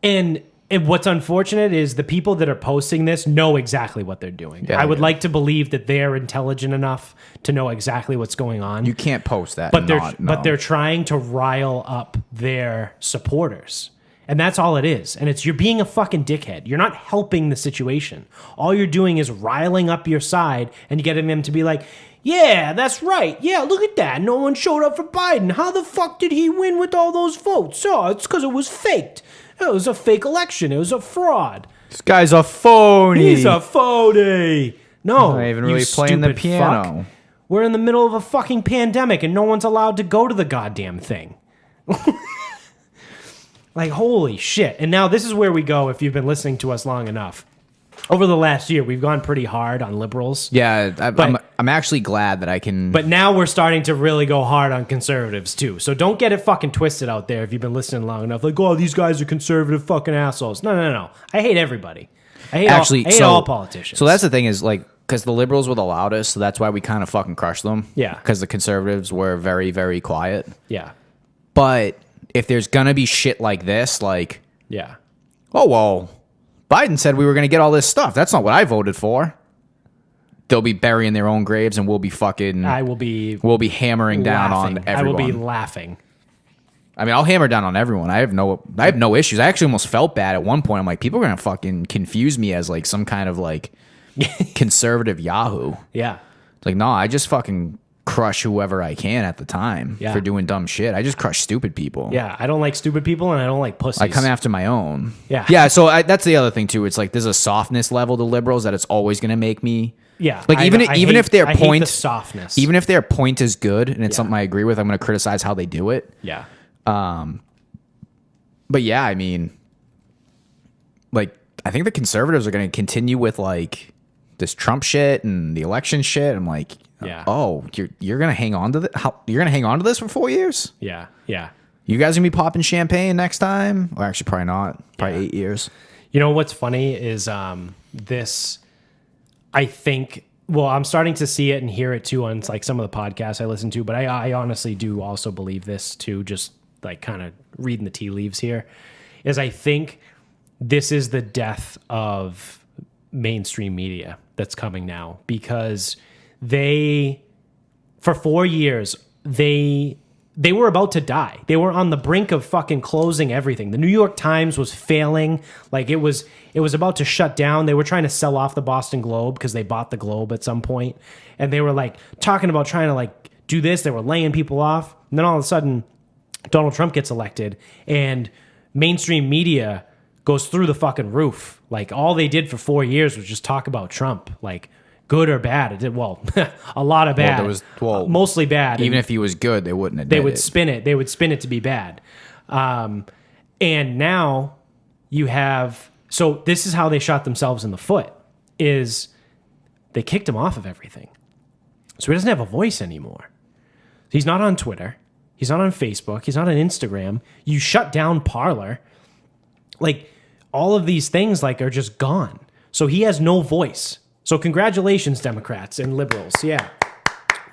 And what's unfortunate is the people that are posting this know exactly what they're doing. Yeah, I would like to believe that they're intelligent enough to know exactly what's going on. You can't post that. But they're trying to rile up their supporters. And that's all it is. And you're being a fucking dickhead. You're not helping the situation. All you're doing is riling up your side and getting them to be like, yeah, that's right. Yeah, look at that. No one showed up for Biden. How the fuck did he win with all those votes? Oh, it's because it was faked. It was a fake election. It was a fraud. This guy's a phony. He's a phony. No, not even really playing the piano. Fuck. We're in the middle of a fucking pandemic and no one's allowed to go to the goddamn thing. Like, holy shit. And now this is where we go if you've been listening to us long enough. Over the last year, we've gone pretty hard on liberals. Yeah, I'm actually glad that I can... But now we're starting to really go hard on conservatives, too. So don't get it fucking twisted out there if you've been listening long enough. Like, oh, these guys are conservative fucking assholes. No. I hate everybody. I hate all politicians. So that's the thing is, like, because the liberals were the loudest, so that's why we kind of fucking crushed them. Yeah. Because the conservatives were very, very quiet. Yeah. But if there's going to be shit like this, like... Yeah. Oh, well... Biden said we were going to get all this stuff. That's not what I voted for. They'll be burying their own graves, and we'll be fucking... We'll be hammering down on everyone. I will be laughing. I mean, I'll hammer down on everyone. I have no issues. I actually almost felt bad at one point. I'm like, people are going to fucking confuse me as like some kind of like conservative Yahoo. Yeah. It's like, no, I just fucking crush whoever I can at the time for doing dumb shit. I just crush stupid people. Yeah, I don't like stupid people and I don't like pussies. I come after my own. Yeah. Yeah, so that's the other thing too. It's like there's a softness level to liberals that it's always going to make me... Yeah. Like even if their point... hate the softness. Even if their point is good and it's something I agree with, I'm going to criticize how they do it. Yeah. But yeah, I mean, like, I think the conservatives are going to continue with like this Trump shit and the election shit. I'm like, oh, you're going to hang on to this? You're going to hang on to this for 4 years? Yeah. Yeah. You guys going to be popping champagne next time? Or actually, probably not. Probably 8 years. You know what's funny is this. I think. Well, I'm starting to see it and hear it too on like some of the podcasts I listen to. But I honestly do also believe this too. Just like kind of reading the tea leaves here, is I think this is the death of mainstream media that's coming now, because for 4 years they were about to die. They were on the brink of fucking closing everything. The New York Times was failing. Like it was about to shut down. They were trying to sell off the Boston Globe because they bought the Globe at some point, and they were like talking about trying to like do this. They were laying people off, and then all of a sudden Donald Trump gets elected and mainstream media goes through the fucking roof. Like all they did for 4 years was just talk about Trump, like good or bad. It did, well, a lot of bad. Mostly bad. Even if he was good, they wouldn't admit They would spin it. They would spin it to be bad. And now you have, so this is how they shot themselves in the foot, is they kicked him off of everything. So he doesn't have a voice anymore. He's not on Twitter. He's not on Facebook. He's not on Instagram. You shut down Parler. Like, all of these things, like, are just gone. So he has no voice. So congratulations, Democrats and liberals. Yeah.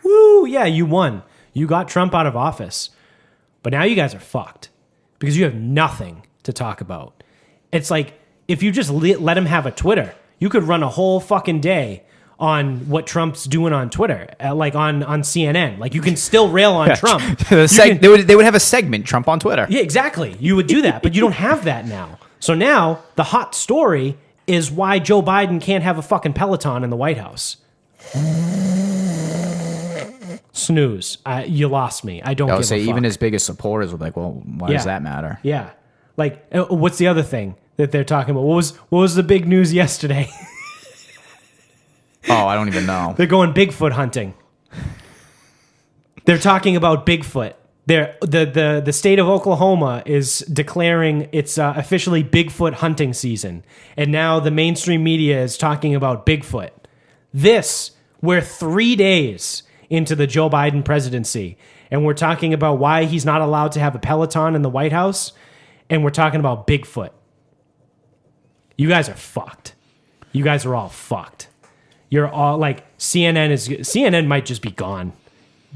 Woo, yeah, you won. You got Trump out of office. But now you guys are fucked because you have nothing to talk about. It's like if you just let him have a Twitter, you could run a whole fucking day on what Trump's doing on Twitter, like on CNN. Like you can still rail on Trump. They would have a segment, Trump on Twitter. Yeah, exactly. You would do that, but you don't have that now. So now the hot story is why Joe Biden can't have a fucking Peloton in the White House. Snooze. You lost me. I don't give a fuck. Even his biggest supporters were like, well, why does that matter? Yeah. Like, what's the other thing that they're talking about? What was the big news yesterday? Oh, I don't even know. They're going Bigfoot hunting. They're talking about Bigfoot. The state of Oklahoma is declaring it's officially Bigfoot hunting season. And now the mainstream media is talking about Bigfoot. We're 3 days into the Joe Biden presidency. And we're talking about why he's not allowed to have a Peloton in the White House. And we're talking about Bigfoot. You guys are fucked. You guys are all fucked. You're all like CNN might just be gone,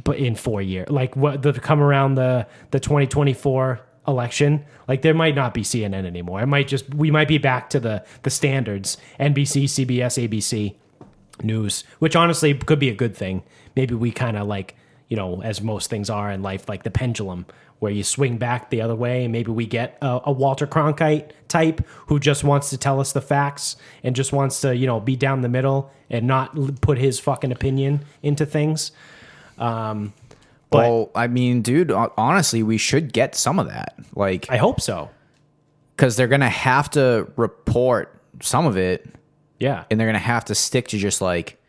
but in 4 years, like what the come around the 2024 election, like there might not be CNN anymore. We might be back to the standards, NBC, CBS, ABC news, which honestly could be a good thing. Maybe we kind of like, as most things are in life, like the pendulum where you swing back the other way, and maybe we get a Walter Cronkite type who just wants to tell us the facts and just wants to, be down the middle and not put his fucking opinion into things. Well, I mean, dude, honestly, we should get some of that. Like, I hope so. Because they're going to have to report some of it. Yeah. And they're going to have to stick to just like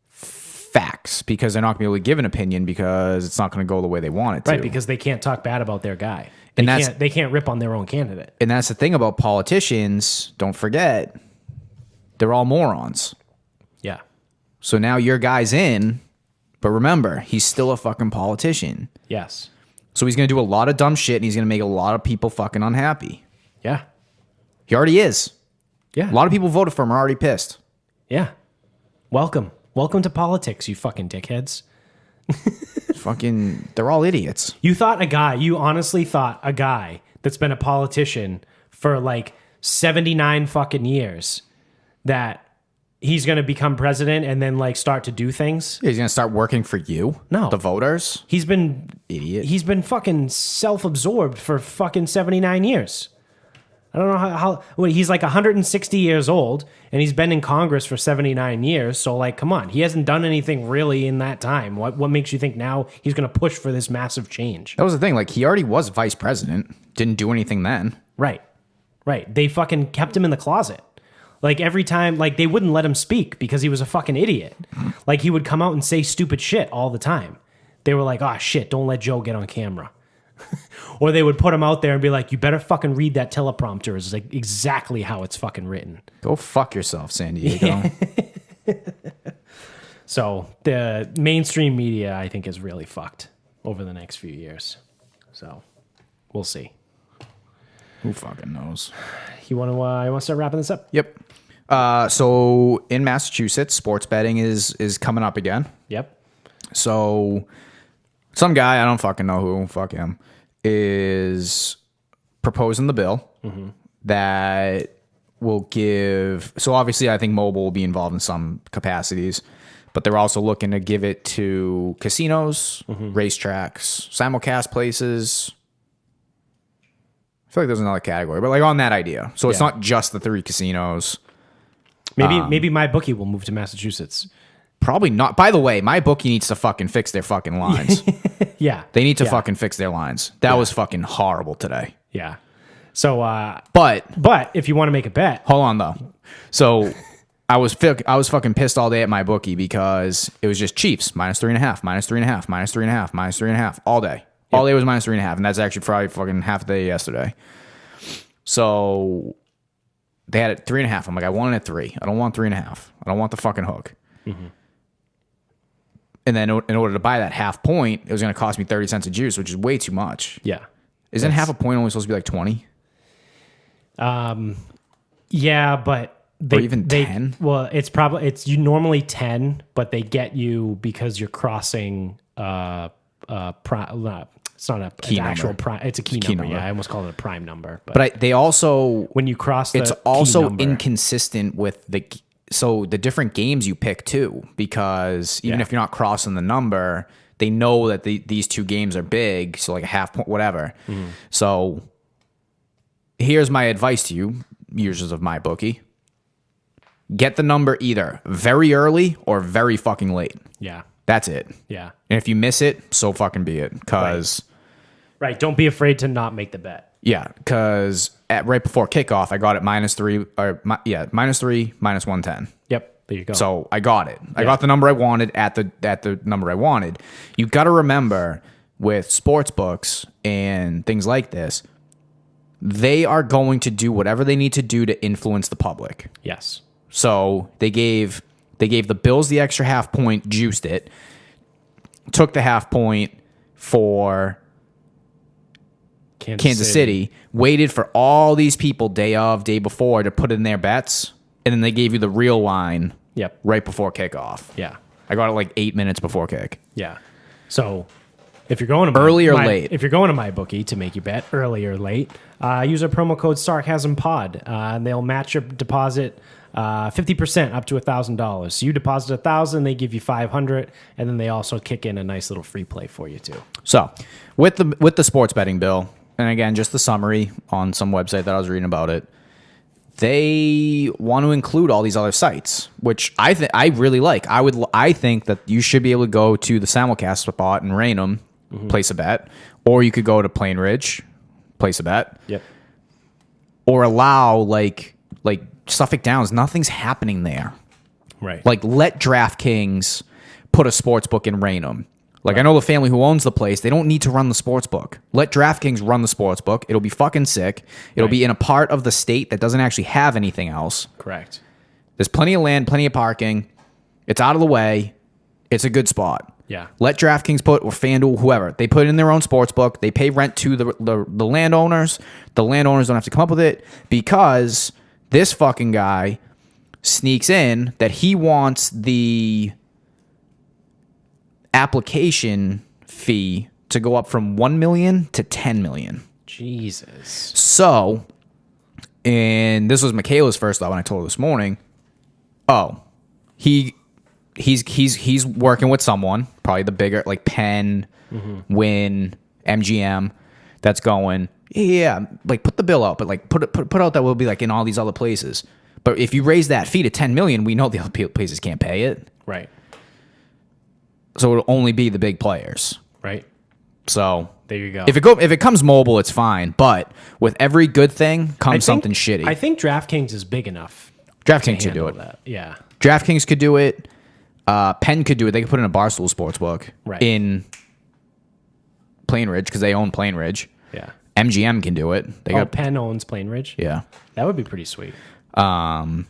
facts because they're not going to be able to give an opinion because it's not going to go the way they want it to. Right, because they can't talk bad about their guy. They can't rip on their own candidate. And that's the thing about politicians. Don't forget, they're all morons. Yeah. So now your guy's in, but remember, he's still a fucking politician. Yes. So he's going to do a lot of dumb shit and he's going to make a lot of people fucking unhappy. Yeah. He already is. Yeah. A lot of people voted for him are already pissed. Yeah. Welcome to politics, you fucking dickheads. They're all idiots. You honestly thought a guy that's been a politician for like 79 fucking years that he's going to become president and then like start to do things? Yeah, he's going to start working for you? No. The voters? He's been Idiot. fucking self-absorbed for fucking 79 years. I don't know how he's like 160 years old and he's been in Congress for 79 years. So like, come on, he hasn't done anything really in that time. What makes you think now he's going to push for this massive change? That was the thing. Like he already was vice president. Didn't do anything then. Right. They fucking kept him in the closet. Like every time, like they wouldn't let him speak because he was a fucking idiot. Like he would come out and say stupid shit all the time. They were like, oh shit, don't let Joe get on camera. Or they would put him out there and be like, you better fucking read that teleprompter. It's like exactly how it's fucking written. Go fuck yourself, San Diego. So the mainstream media, I think, is really fucked over the next few years. So we'll see. Who fucking knows? You want to start wrapping this up? Yep. So in Massachusetts, sports betting is coming up again. Yep. So some guy, I don't fucking know who, fuck him, is proposing the bill that will give. So obviously, I think mobile will be involved in some capacities, but they're also looking to give it to casinos, racetracks, simulcast places. I feel like there's another category, but like on that idea. So it's not just the 3 casinos. Maybe my bookie will move to Massachusetts. Probably not. By the way, my bookie needs to fucking fix their fucking lines. Yeah. They need to fucking fix their lines. That was fucking horrible today. Yeah. So, but if you want to make a bet, hold on though. So I was fucking pissed all day at my bookie because it was just Chiefs -3.5, -3.5, -3.5, -3.5 all day. All day was -3.5, and that's actually probably fucking half the day yesterday. So they had it 3.5. I'm like, I want it at 3. I don't want 3.5. I don't want the fucking hook. And then in order to buy that half point, it was going to cost me 30 cents a juice, which is way too much. Yeah. Isn't half a point only supposed to be like 20? Yeah, but or even 10. Well, it's you normally 10, but they get you because you're crossing. It's not Key an actual number. prime. It's a key number. Yeah, I almost called it a prime number. But they also, when you cross, it's key also number, inconsistent with the different games you pick too, because even if you're not crossing the number, they know that these two games are big, so like a half point, whatever. So here's my advice to you, users of MyBookie: get the number either very early or very fucking late. Yeah, that's it. Yeah, and if you miss it, so fucking be it. Because right, don't be afraid to not make the bet. Yeah, because right before kickoff, I got it -3 or -3 -110. Yep. There you go. So I got it. I got the number I wanted at the number I wanted. You got to remember with sports books and things like this, they are going to do whatever they need to do to influence the public. Yes. So they gave the Bills the extra half point, juiced it, took the half point for Kansas City, waited for all these people day before to put in their bets, and then they gave you the real line right before kickoff. Yeah. I got it like 8 minutes before kick. Yeah. So if you're going to early or late, if you're going to MyBookie to make your bet early or late, use our promo code SarcasmPod, and they'll match your deposit 50% up to $1,000. So you deposit $1,000, they give you $500, and then they also kick in a nice little free play for you too. So with the sports betting bill, and again, just the summary on some website that I was reading about it, they want to include all these other sites, which I really like. I think that you should be able to go to the simulcast spot in Raynham, place a bet, or you could go to Plain Ridge, place a bet. Yep. Or allow like Suffolk Downs, nothing's happening there. Right. Like, let DraftKings put a sports book in Raynham. Like, I know the family who owns the place, they don't need to run the sports book. Let DraftKings run the sports book. It'll be fucking sick. It'll be in a part of the state that doesn't actually have anything else. Correct. There's plenty of land, plenty of parking. It's out of the way. It's a good spot. Yeah. Let DraftKings put, or FanDuel, whoever, they put in their own sports book. They pay rent to the landowners. The landowners don't have to come up with it, because this fucking guy sneaks in that he wants the application fee to go up from 1 million to 10 million. Jesus. So, and this was Michaela's first thought when I told her this morning. Oh, he's working with someone, probably the bigger, like Penn, Win, MGM, that's going, yeah, like put the bill out, but like put out that we'll be like in all these other places. But if you raise that fee to 10 million, we know the other places can't pay it. Right. So it'll only be the big players. Right. So there you go. If it comes mobile, it's fine. But with every good thing comes something shitty. I think DraftKings is big enough. DraftKings should do it. That. Yeah. DraftKings could do it. Penn could do it. They could put in a Barstool Sportsbook in Plain Ridge, because they own Plain Ridge. Yeah. MGM can do it. Penn owns Plain Ridge? Yeah. That would be pretty sweet. But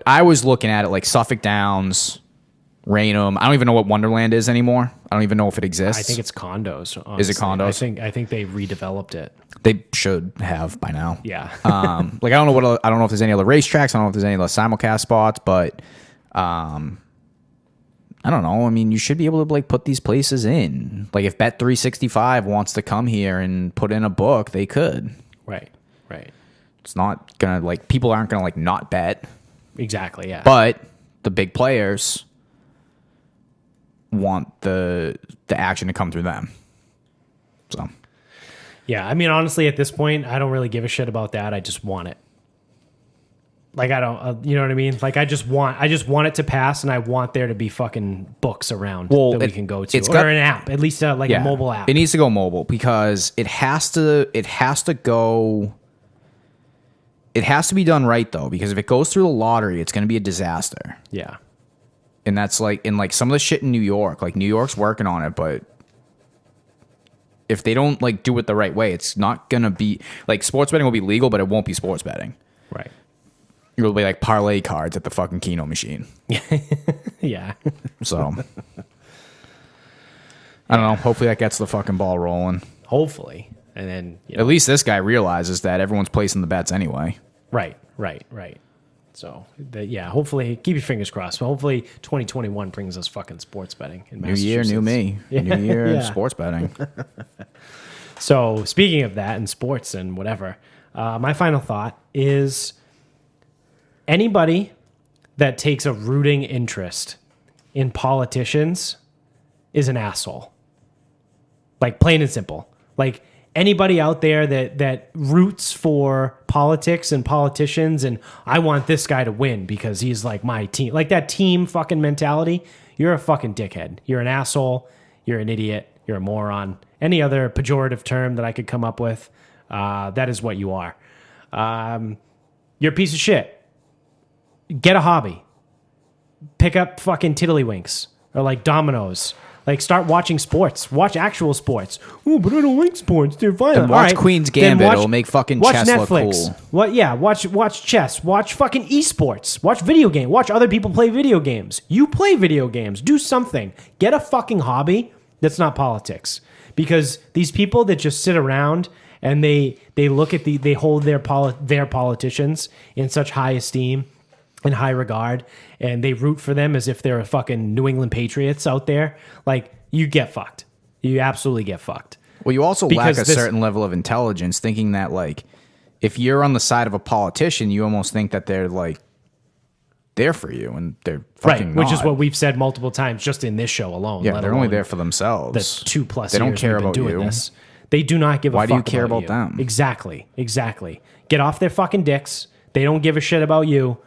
I was looking at it like Suffolk Downs, Raynham. I don't even know what Wonderland is anymore. I don't even know if it exists. I think it's condos. Honestly. Is it condos? I think they redeveloped it. They should have by now. Yeah. Like, I don't know if there's any other racetracks. I don't know if there's any other simulcast spots, but I don't know. I mean, you should be able to like put these places in. Like, if Bet365 wants to come here and put in a book, they could. Right. Right. It's not gonna, like, people aren't gonna like not bet. Exactly. Yeah. But the big players want the action to come through them. So. Yeah. I mean, honestly, at this point, I don't really give a shit about that. I just want it. Like, I don't, you know what I mean? Like, I just want it to pass, and I want there to be fucking books around that we can go to, or an app, at least a mobile app. It needs to go mobile, because it has to be done right, though, because if it goes through the lottery, it's going to be a disaster. Yeah. And that's like, in like some of the shit in New York, like New York's working on it, but if they don't like do it the right way, it's not going to be like, sports betting will be legal, but it won't be sports betting. Right. It'll be like parlay cards at the fucking Keno machine. Yeah. So I don't know. Hopefully that gets the fucking ball rolling. Hopefully. And then at least this guy realizes that everyone's placing the bets anyway. Right. So, yeah, hopefully, keep your fingers crossed. But hopefully, 2021 brings us fucking sports betting in New year, new me. Yeah. New year, Yeah. sports betting. So, speaking of that and sports and whatever, my final thought is anybody that takes a rooting interest in politicians is an asshole. Like, plain and simple. Like, anybody out there that roots for politics and politicians and I want this guy to win because he's like my team, like that team fucking mentality, you're a fucking dickhead. You're an asshole. You're an idiot. You're a moron. Any other pejorative term that I could come up with, that is what you are. You're a piece of shit. Get a hobby. Pick up fucking tiddlywinks or like dominoes. Like, start watching sports. Watch actual sports. Oh, but I don't like sports. They're violent. Then watch Queen's Gambit. It'll make fucking chess Netflix. look cool. What? Yeah, watch chess. Watch fucking esports. Watch video game. Watch other people play video games. You play video games. Do something. Get a fucking hobby that's not politics. Because these people that just sit around and they look at they hold their politicians in such high esteem and high regard, and they root for them as if they're a fucking New England Patriots out there. Like, you get fucked. You absolutely get fucked. Well, you also lack a certain level of intelligence, thinking that, like, if you're on the side of a politician, you almost think that they're, like, there for you, and they're fucking which is not. what we've said multiple times just in this show alone. Yeah, they're only there for themselves. The 2+ They don't years care we've been about doing you. this. They do not give a fuck. Why do you care about about them? Exactly. Get off their fucking dicks. They don't give a shit about you.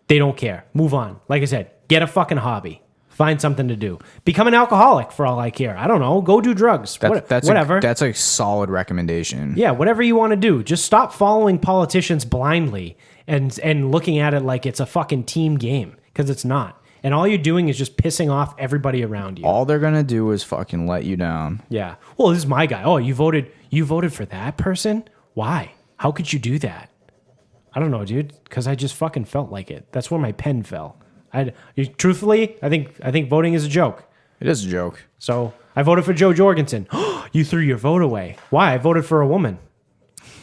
They don't care. Move on. Like I said, get a fucking hobby. Find something to do. Become an alcoholic for all I care. I don't know. Go do drugs. Whatever. That's a solid recommendation. Yeah, whatever you want to do. Just stop following politicians blindly and looking at it like it's a fucking team game, because it's not. And all you're doing is just pissing off everybody around you. All they're going to do is fucking let you down. Yeah. Well, this is my guy. Oh, you voted for that person? Why? How could you do that? I don't know, dude, because I just fucking felt like it. That's where my pen fell. Truthfully, I think voting is a joke. It is a joke. So I voted for Joe Jorgensen. You threw your vote away. Why? I voted for a woman.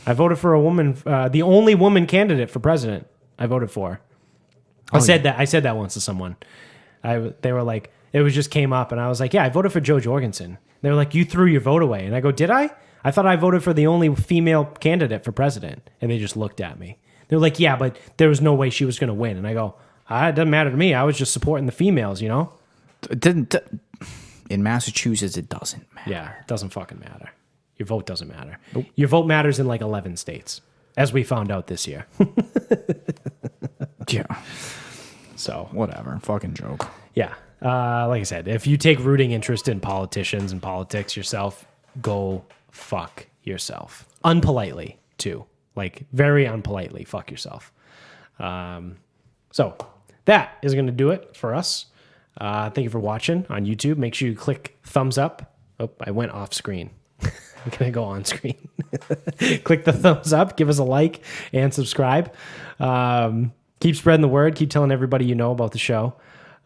I voted for a woman, the only woman candidate for president I voted for. I said that once to someone. They were like, it was just came up, and I was like, yeah, I voted for Joe Jorgensen. They were like, you threw your vote away. And I go, did I? I thought I voted for the only female candidate for president. And they just looked at me. They're like, yeah, but there was no way she was going to win. And I go, it doesn't matter to me. I was just supporting the females, you know? In Massachusetts, it doesn't matter. Yeah, it doesn't fucking matter. Your vote doesn't matter. Nope. Your vote matters in like 11 states, as we found out this year. Yeah. So, whatever. Fucking joke. Yeah. Like I said, if you take rooting interest in politicians and politics yourself, go fuck yourself. Unpolitely, too. Like, very unpolitely, fuck yourself. So, that is going to do it for us. Thank you for watching on YouTube. Make sure you click thumbs up. Oh, I went off screen. I'm going to go on screen. Click the thumbs up. Give us a like and subscribe. Keep spreading the word. Keep telling everybody you know about the show.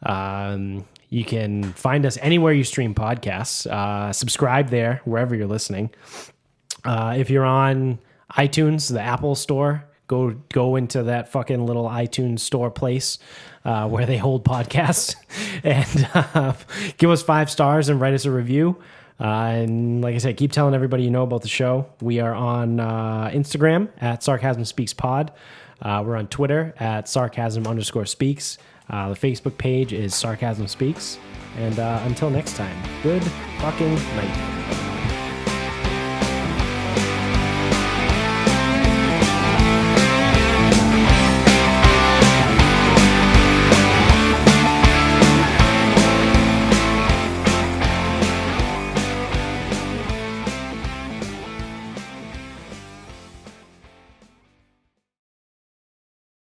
You can find us anywhere you stream podcasts. Subscribe there, wherever you're listening. If you're on iTunes, the Apple store, go into that fucking little iTunes store place where they hold podcasts and give us 5 stars and write us a review. And like I said, keep telling everybody you know about the show. We are on Instagram at Sarcasm Speaks Pod. We're on Twitter at Sarcasm_speaks. The Facebook page is Sarcasm Speaks. And until next time, good fucking night.